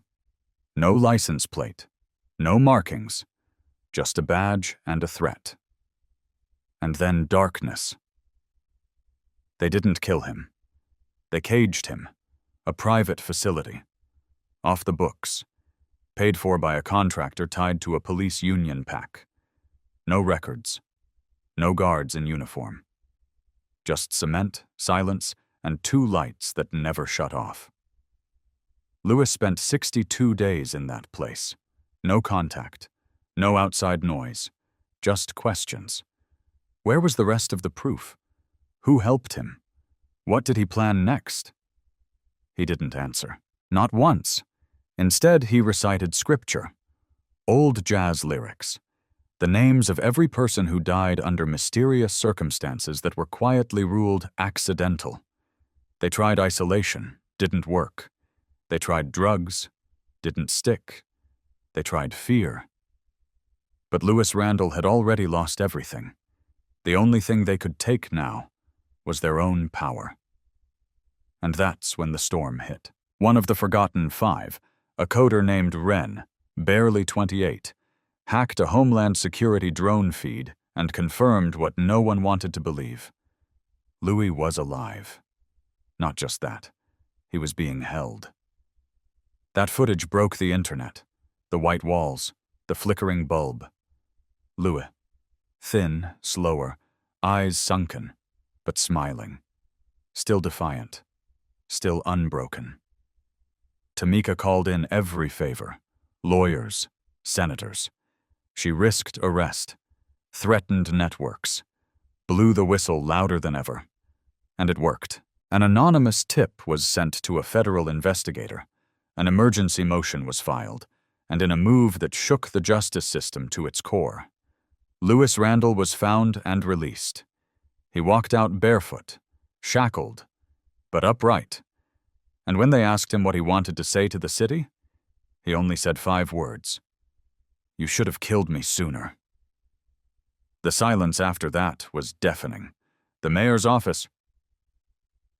Speaker 1: no license plate, no markings, just a badge and a threat. And then darkness. They didn't kill him. They caged him. A private facility. Off the books. Paid for by a contractor tied to a police union pack. No records. No guards in uniform. Just cement, silence, and 2 lights that never shut off. Lewis spent 62 days in that place. No contact. No outside noise. Just questions. Where was the rest of the proof? Who helped him? What did he plan next? He didn't answer. Not once. Instead, he recited scripture. Old jazz lyrics. The names of every person who died under mysterious circumstances that were quietly ruled accidental. They tried isolation, didn't work. They tried drugs, didn't stick. They tried fear. But Lewis Randle had already lost everything. The only thing they could take now was their own power. And that's when the storm hit. One of the Forgotten Five, a coder named Ren, barely 28, hacked a Homeland Security drone feed and confirmed what no one wanted to believe. Louis was alive. Not just that, he was being held. That footage broke the internet. The white walls, the flickering bulb. Louis, thin, slower, eyes sunken, but smiling. Still defiant, still unbroken. Tamika called in every favor. Lawyers, senators. She risked arrest, threatened networks, blew the whistle louder than ever. And it worked. An anonymous tip was sent to a federal investigator. An emergency motion was filed, and in a move that shook the justice system to its core, Louis Randle was found and released. He walked out barefoot, shackled, but upright. And when they asked him what he wanted to say to the city, he only said 5 words. "You should have killed me sooner." The silence after that was deafening. The mayor's office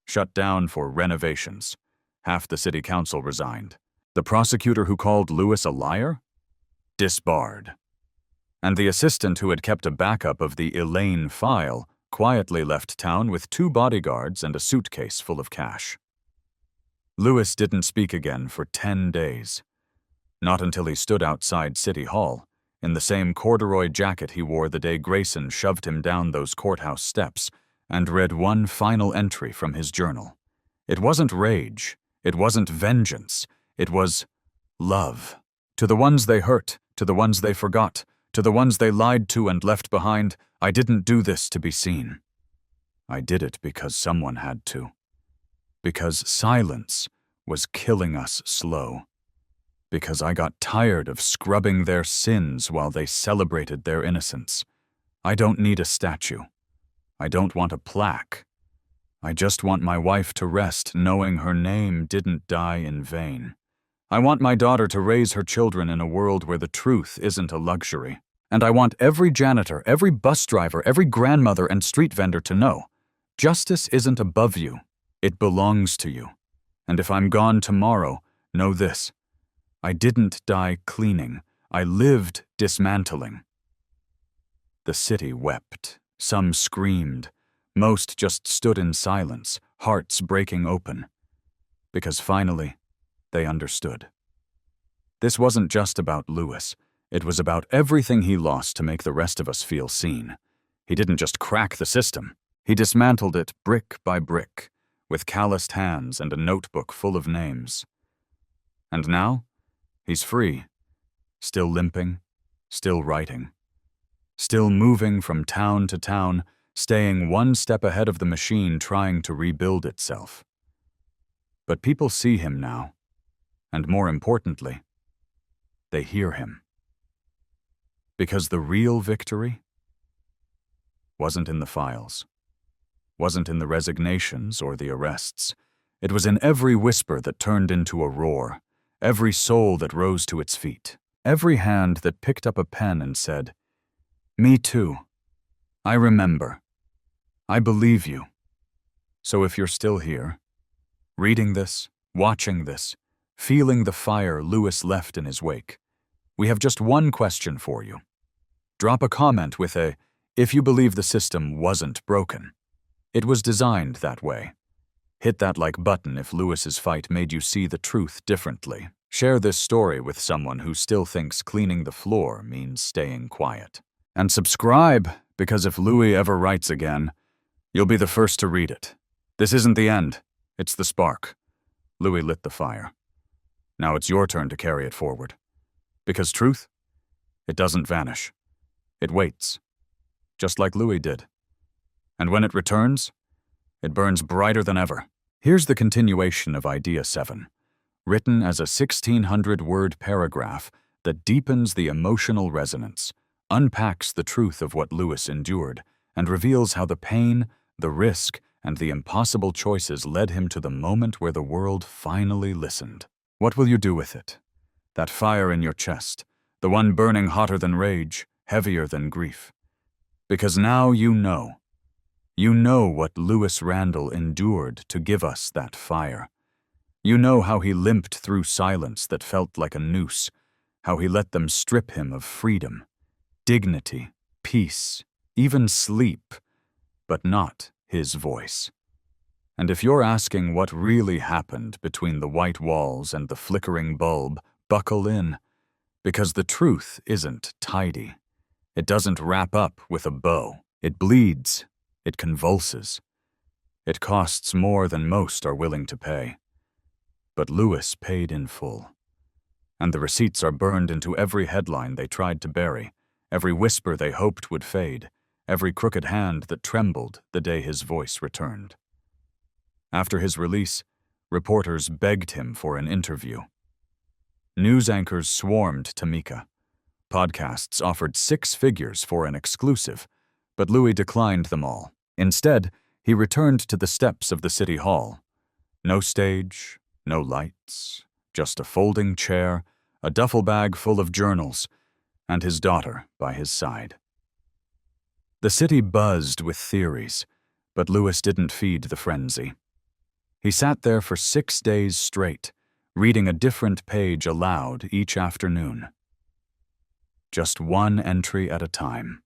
Speaker 1: shut down for renovations. Half the city council resigned. The prosecutor who called Louis a liar? Disbarred. And the assistant who had kept a backup of the Elaine file quietly left town with 2 bodyguards and a suitcase full of cash. Louis didn't speak again for 10 days. Not until he stood outside City Hall, in the same corduroy jacket he wore the day Grayson shoved him down those courthouse steps, and read one final entry from his journal. It wasn't rage. It wasn't vengeance. It was love. To the ones they hurt, to the ones they forgot, to the ones they lied to and left behind, I didn't do this to be seen. I did it because someone had to. Because silence was killing us slow. Because I got tired of scrubbing their sins while they celebrated their innocence. I don't need a statue. I don't want a plaque. I just want my wife to rest knowing her name didn't die in vain. I want my daughter to raise her children in a world where the truth isn't a luxury. And I want every janitor, every bus driver, every grandmother and street vendor to know, justice isn't above you. It belongs to you. And if I'm gone tomorrow, know this. I didn't die cleaning. I lived dismantling. The city wept. Some screamed. Most just stood in silence, hearts breaking open. Because finally, they understood. This wasn't just about Louis. It was about everything he lost to make the rest of us feel seen. He didn't just crack the system. He dismantled it brick by brick, with calloused hands and a notebook full of names. And now, he's free. Still limping, still writing. Still moving from town to town, staying one step ahead of the machine trying to rebuild itself. But people see him now, and more importantly, they hear him. Because the real victory wasn't in the files, wasn't in the resignations or the arrests. It was in every whisper that turned into a roar, every soul that rose to its feet, every hand that picked up a pen and said, "Me too. I remember. I believe you." So if you're still here, reading this, watching this, feeling the fire Louis left in his wake, we have just one question for you. Drop a comment with a, "If you believe the system wasn't broken. It was designed that way." Hit that like button if Louis's fight made you see the truth differently. Share this story with someone who still thinks cleaning the floor means staying quiet. And subscribe, because if Louis ever writes again, you'll be the first to read it. This isn't the end. It's the spark. Louis lit the fire. Now it's your turn to carry it forward. Because truth, it doesn't vanish. It waits. Just like Louis did. And when it returns, it burns brighter than ever. Here's the continuation of Idea 7, written as a 1,600-word paragraph that deepens the emotional resonance, unpacks the truth of what Louis endured, and reveals how the pain, the risk, and the impossible choices led him to the moment where the world finally listened. What will you do with it? That fire in your chest, the one burning hotter than rage, heavier than grief. Because now you know. You know what Louis Randle endured to give us that fire. You know how he limped through silence that felt like a noose, how he let them strip him of freedom, dignity, peace, even sleep, but not his voice. And if you're asking what really happened between the white walls and the flickering bulb, buckle in, because the truth isn't tidy. It doesn't wrap up with a bow. It bleeds. It convulses. It costs more than most are willing to pay. But Lewis paid in full. And the receipts are burned into every headline they tried to bury, every whisper they hoped would fade, every crooked hand that trembled the day his voice returned. After his release, reporters begged him for an interview. News anchors swarmed Tamika. Podcasts offered 6 figures for an exclusive, but Louis declined them all. Instead, he returned to the steps of the city hall. No stage, no lights, just a folding chair, a duffel bag full of journals, and his daughter by his side. The city buzzed with theories, but Lewis didn't feed the frenzy. He sat there for 6 days straight, reading a different page aloud each afternoon. Just one entry at a time.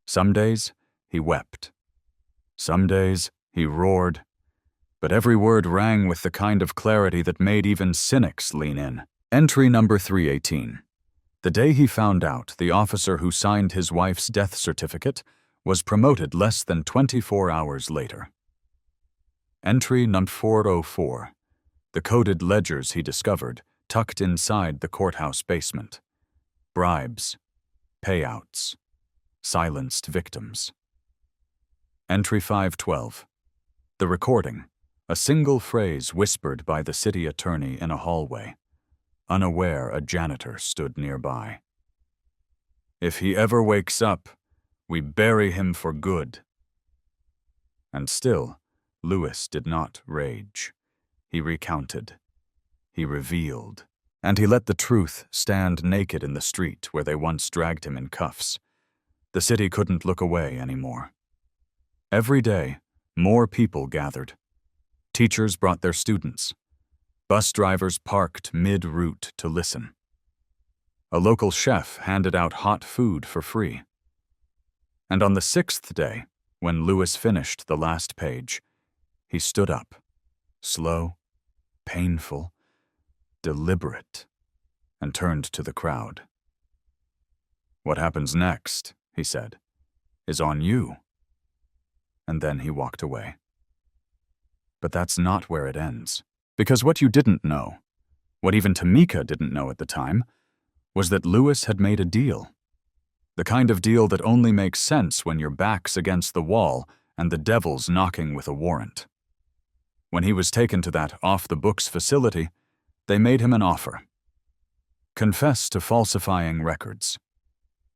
Speaker 1: Some days, he wept. Some days, he roared. But every word rang with the kind of clarity that made even cynics lean in. Entry number 318. The day he found out the officer who signed his wife's death certificate was promoted less than 24 hours later. Entry number 404. The coded ledgers he discovered tucked inside the courthouse basement. Bribes, payouts, silenced victims. Entry 512. The recording, a single phrase whispered by the city attorney in a hallway. Unaware a janitor stood nearby. If he ever wakes up, we bury him for good. And still, Lewis did not rage. He recounted. He revealed. And he let the truth stand naked in the street where they once dragged him in cuffs. The city couldn't look away anymore. Every day, more people gathered. Teachers brought their students. Bus drivers parked mid-route to listen. A local chef handed out hot food for free. And on the 6th day, when Lewis finished the last page, he stood up, slow, painful, deliberate, and turned to the crowd. What happens next, he said, is on you. And then he walked away. But that's not where it ends. Because what you didn't know, what even Tamika didn't know at the time, was that Lewis had made a deal. The kind of deal that only makes sense when your back's against the wall and the devil's knocking with a warrant. When he was taken to that off-the-books facility, they made him an offer. Confess to falsifying records.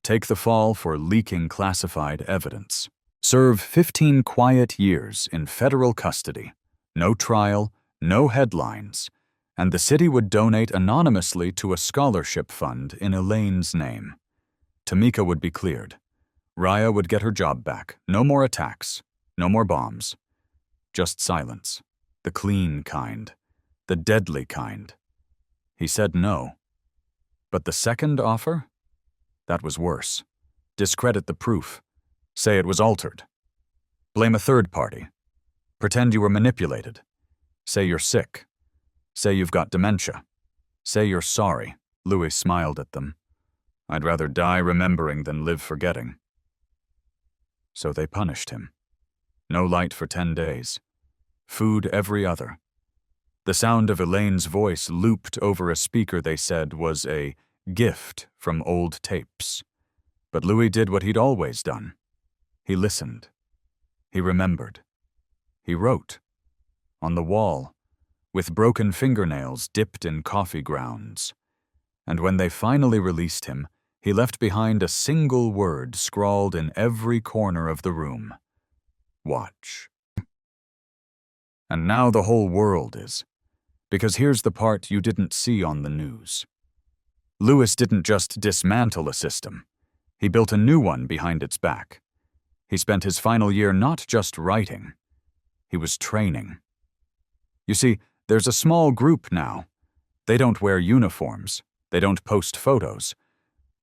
Speaker 1: Take the fall for leaking classified evidence. Serve 15 quiet years in federal custody. No trial, no headlines, and the city would donate anonymously to a scholarship fund in Elaine's name. Tamika would be cleared. Raya would get her job back. No more attacks. No more bombs. Just silence. The clean kind. The deadly kind. He said no. But the second offer? That was worse. Discredit the proof. Say it was altered. Blame a third party. Pretend you were manipulated. Say you're sick. Say you've got dementia. Say you're sorry. Louis smiled at them. I'd rather die remembering than live forgetting. So they punished him. No light for 10 days. Food every other. The sound of Elaine's voice looped over a speaker they said was a gift from old tapes. But Louis did what he'd always done. He listened. He remembered. He wrote. On the wall, with broken fingernails dipped in coffee grounds. And when they finally released him, he left behind a single word scrawled in every corner of the room. Watch. And now the whole world is. Because here's the part you didn't see on the news. Lewis didn't just dismantle a system. He built a new one behind its back. He spent his final year not just writing. He was training. You see, there's a small group now. They don't wear uniforms. They don't post photos.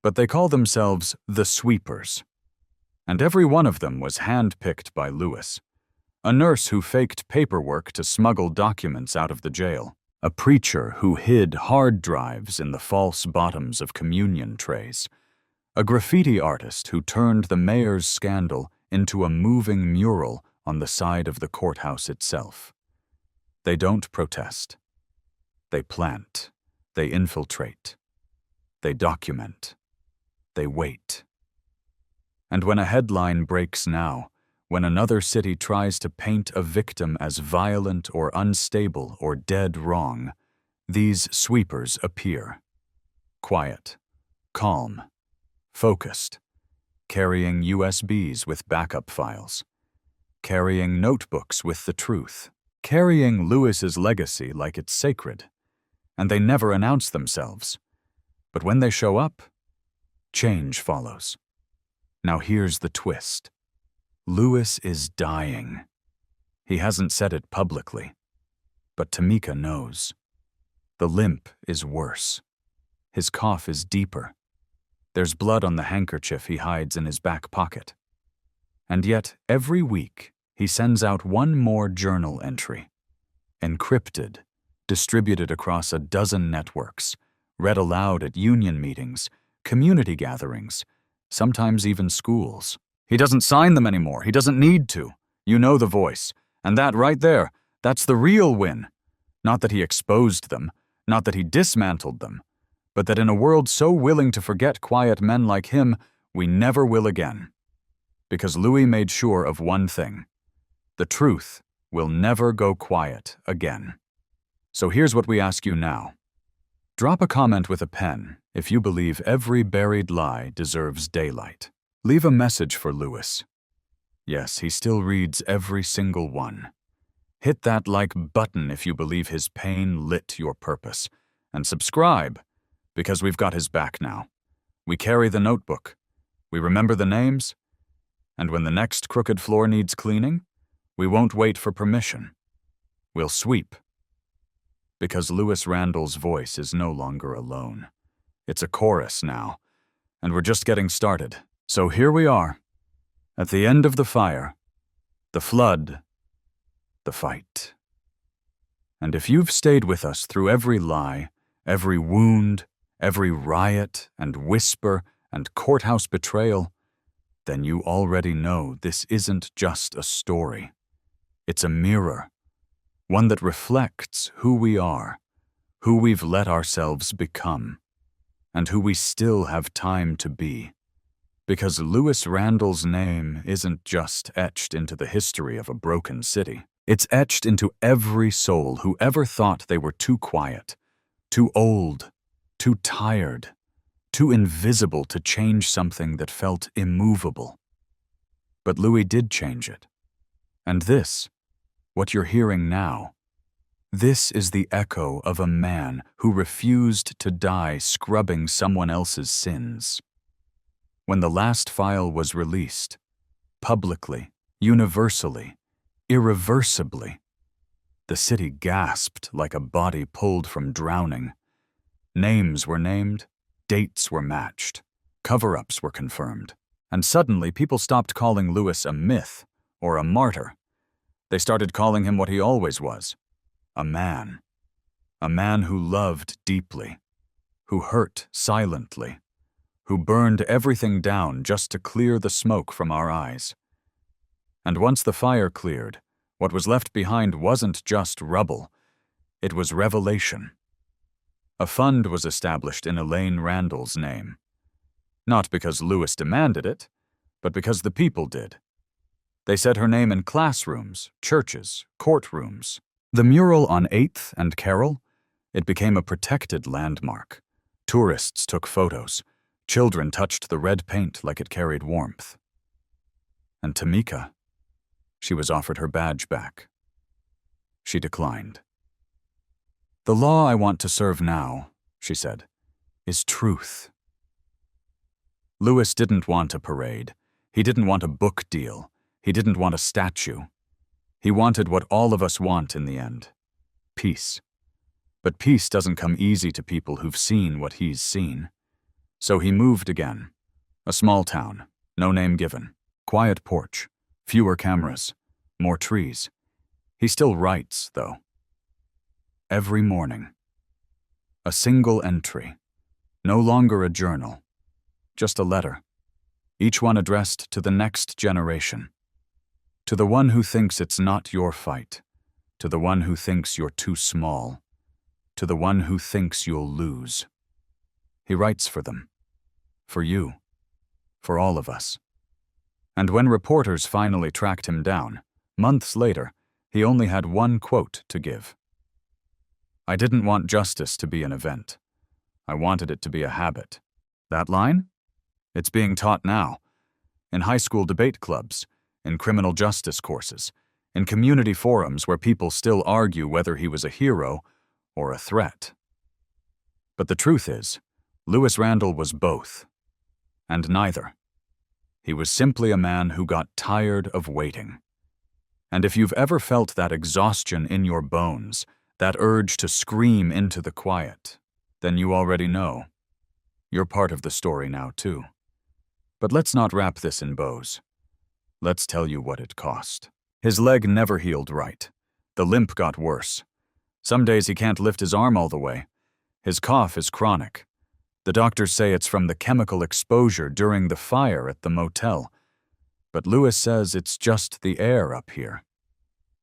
Speaker 1: But they call themselves the Sweepers. And every one of them was handpicked by Lewis. A nurse who faked paperwork to smuggle documents out of the jail. A preacher who hid hard drives in the false bottoms of communion trays. A graffiti artist who turned the mayor's scandal into a moving mural on the side of the courthouse itself. They don't protest. They plant. They infiltrate. They document. They wait. And when a headline breaks now, when another city tries to paint a victim as violent or unstable or dead wrong, these sweepers appear. Quiet, calm, focused, carrying USBs with backup files, carrying notebooks with the truth, carrying Lewis's legacy like it's sacred. And they never announce themselves. But when they show up, change follows. Now here's the twist. Lewis is dying. He hasn't said it publicly, but Tamika knows. The limp is worse. His cough is deeper. There's blood on the handkerchief he hides in his back pocket. And yet, every week, he sends out one more journal entry. Encrypted, distributed across a dozen networks, read aloud at union meetings, community gatherings, sometimes even schools. He doesn't sign them anymore. He doesn't need to. You know the voice. And that right there, that's the real win. Not that he exposed them, not that he dismantled them, but that in a world so willing to forget quiet men like him, we never will again. Because Louis made sure of one thing. The truth will never go quiet again. So here's what we ask you now. Drop a comment with a pen if you believe every buried lie deserves daylight. Leave a message for Lewis. Yes, he still reads every single one. Hit that like button if you believe his pain lit your purpose. And subscribe, because we've got his back now. We carry the notebook. We remember the names. And when the next crooked floor needs cleaning, we won't wait for permission. We'll sweep. Because Lewis Randle's voice is no longer alone. It's a chorus now, and we're just getting started. So here we are, at the end of the fire, the flood, the fight. And if you've stayed with us through every lie, every wound, every riot and whisper and courthouse betrayal, then you already know this isn't just a story. It's a mirror, one that reflects who we are, who we've let ourselves become, and who we still have time to be. Because Lewis Randle's name isn't just etched into the history of a broken city. It's etched into every soul who ever thought they were too quiet, too old, too tired, too invisible to change something that felt immovable. But Louis did change it. And this, what you're hearing now, this is the echo of a man who refused to die scrubbing someone else's sins. When the last file was released, publicly, universally, irreversibly, the city gasped like a body pulled from drowning. Names were named, dates were matched, cover-ups were confirmed, and suddenly people stopped calling Lewis a myth or a martyr. They started calling him what he always was, a man who loved deeply, who hurt silently, who burned everything down just to clear the smoke from our eyes. And once the fire cleared, what was left behind wasn't just rubble, it was revelation. A fund was established in Elaine Randle's name. Not because Lewis demanded it, but because the people did. They said her name in classrooms, churches, courtrooms. The mural on 8th and Carroll, it became a protected landmark. Tourists took photos. Children touched the red paint like it carried warmth. And Tamika, she was offered her badge back. She declined. "The law I want to serve now," she said, "is truth." Lewis didn't want a parade. He didn't want a book deal. He didn't want a statue. He wanted what all of us want in the end. Peace. But peace doesn't come easy to people who've seen what he's seen. So he moved again. A small town, no name given. Quiet porch, fewer cameras, more trees. He still writes, though. Every morning. A single entry. No longer a journal. Just a letter. Each one addressed to the next generation. To the one who thinks it's not your fight. To the one who thinks you're too small. To the one who thinks you'll lose. He writes for them. For you. For all of us. And when reporters finally tracked him down, months later, he only had one quote to give. I didn't want justice to be an event. I wanted it to be a habit. That line? It's being taught now. In high school debate clubs, in criminal justice courses, in community forums where people still argue whether he was a hero or a threat. But the truth is, Louis Randle was both. And neither. He was simply a man who got tired of waiting. And if you've ever felt that exhaustion in your bones, that urge to scream into the quiet, then you already know. You're part of the story now, too. But let's not wrap this in bows. Let's tell you what it cost. His leg never healed right. The limp got worse. Some days he can't lift his arm all the way. His cough is chronic. The doctors say it's from the chemical exposure during the fire at the motel. But Louis says it's just the air up here.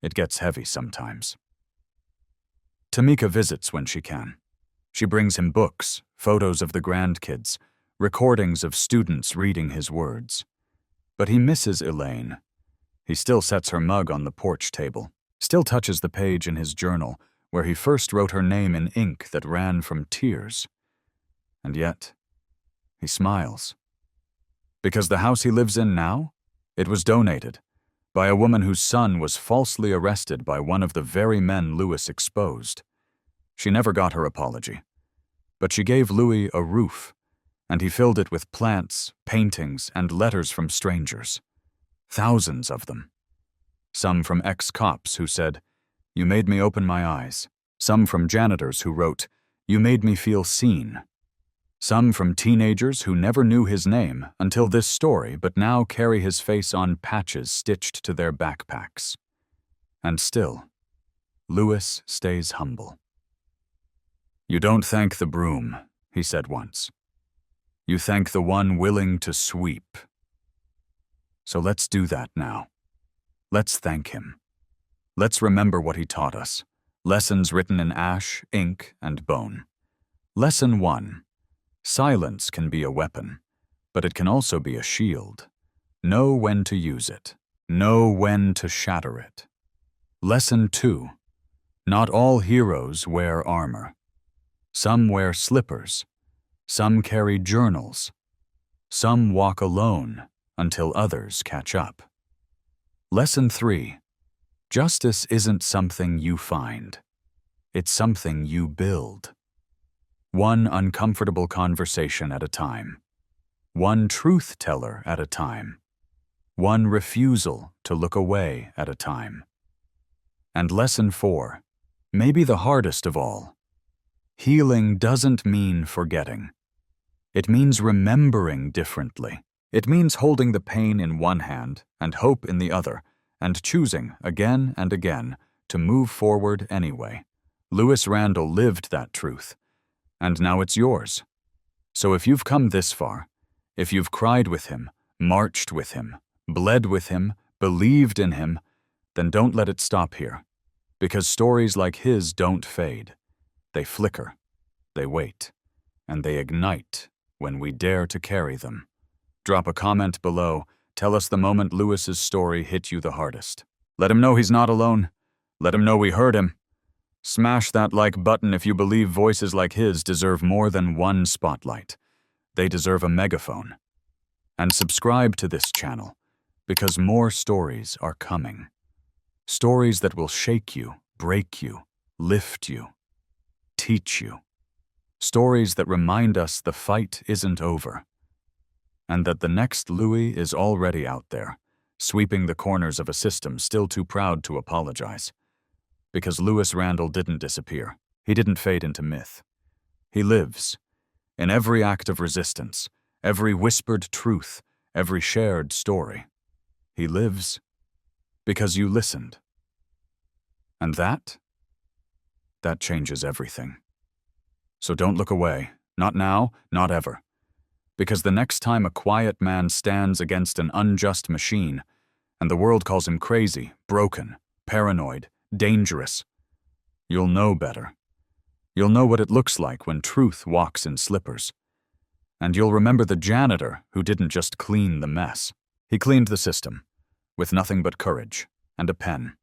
Speaker 1: It gets heavy sometimes. Tamika visits when she can. She brings him books, photos of the grandkids, recordings of students reading his words. But he misses Elaine. He still sets her mug on the porch table, still touches the page in his journal where he first wrote her name in ink that ran from tears. And yet, he smiles. Because the house he lives in now, it was donated by a woman whose son was falsely arrested by one of the very men Louis exposed. She never got her apology, but she gave Louis a roof, and he filled it with plants, paintings, and letters from strangers. Thousands of them. Some from ex-cops who said, "You made me open my eyes." Some from janitors who wrote, "You made me feel seen." Some from teenagers who never knew his name until this story but now carry his face on patches stitched to their backpacks. And still, Louis stays humble. "You don't thank the broom," he said once. "You thank the one willing to sweep." So let's do that now. Let's thank him. Let's remember what he taught us. Lessons written in ash, ink, and bone. Lesson 1. Silence can be a weapon, but it can also be a shield. Know when to use it. Know when to shatter it. Lesson 2. Not all heroes wear armor. Some wear slippers. Some carry journals. Some walk alone until others catch up. Lesson 3. Justice isn't something you find. It's something you build. One uncomfortable conversation at a time. One truth teller at a time. One refusal to look away at a time. And lesson 4, maybe the hardest of all. Healing doesn't mean forgetting. It means remembering differently. It means holding the pain in one hand and hope in the other, and choosing again and again to move forward anyway. Louis Randle lived that truth, and now it's yours. So if you've come this far, if you've cried with him, marched with him, bled with him, believed in him, then don't let it stop here, because stories like his don't fade. They flicker, they wait, and they ignite when we dare to carry them. Drop a comment below. Tell us the moment Louis's story hit you the hardest. Let him know he's not alone. Let him know we heard him. Smash that like button if you believe voices like his deserve more than one spotlight. They deserve a megaphone. And subscribe to this channel, because more stories are coming. Stories that will shake you, break you, lift you, teach you. Stories that remind us the fight isn't over, and that the next Louis is already out there, sweeping the corners of a system still too proud to apologize. Because Louis Randle didn't disappear. He didn't fade into myth. He lives. In every act of resistance, every whispered truth, every shared story. He lives because you listened. And that changes everything. So don't look away. Not now, not ever. Because the next time a quiet man stands against an unjust machine, and the world calls him crazy, broken, paranoid, dangerous, you'll know better. You'll know what it looks like when truth walks in slippers. And you'll remember the janitor who didn't just clean the mess. He cleaned the system, with nothing but courage and a pen.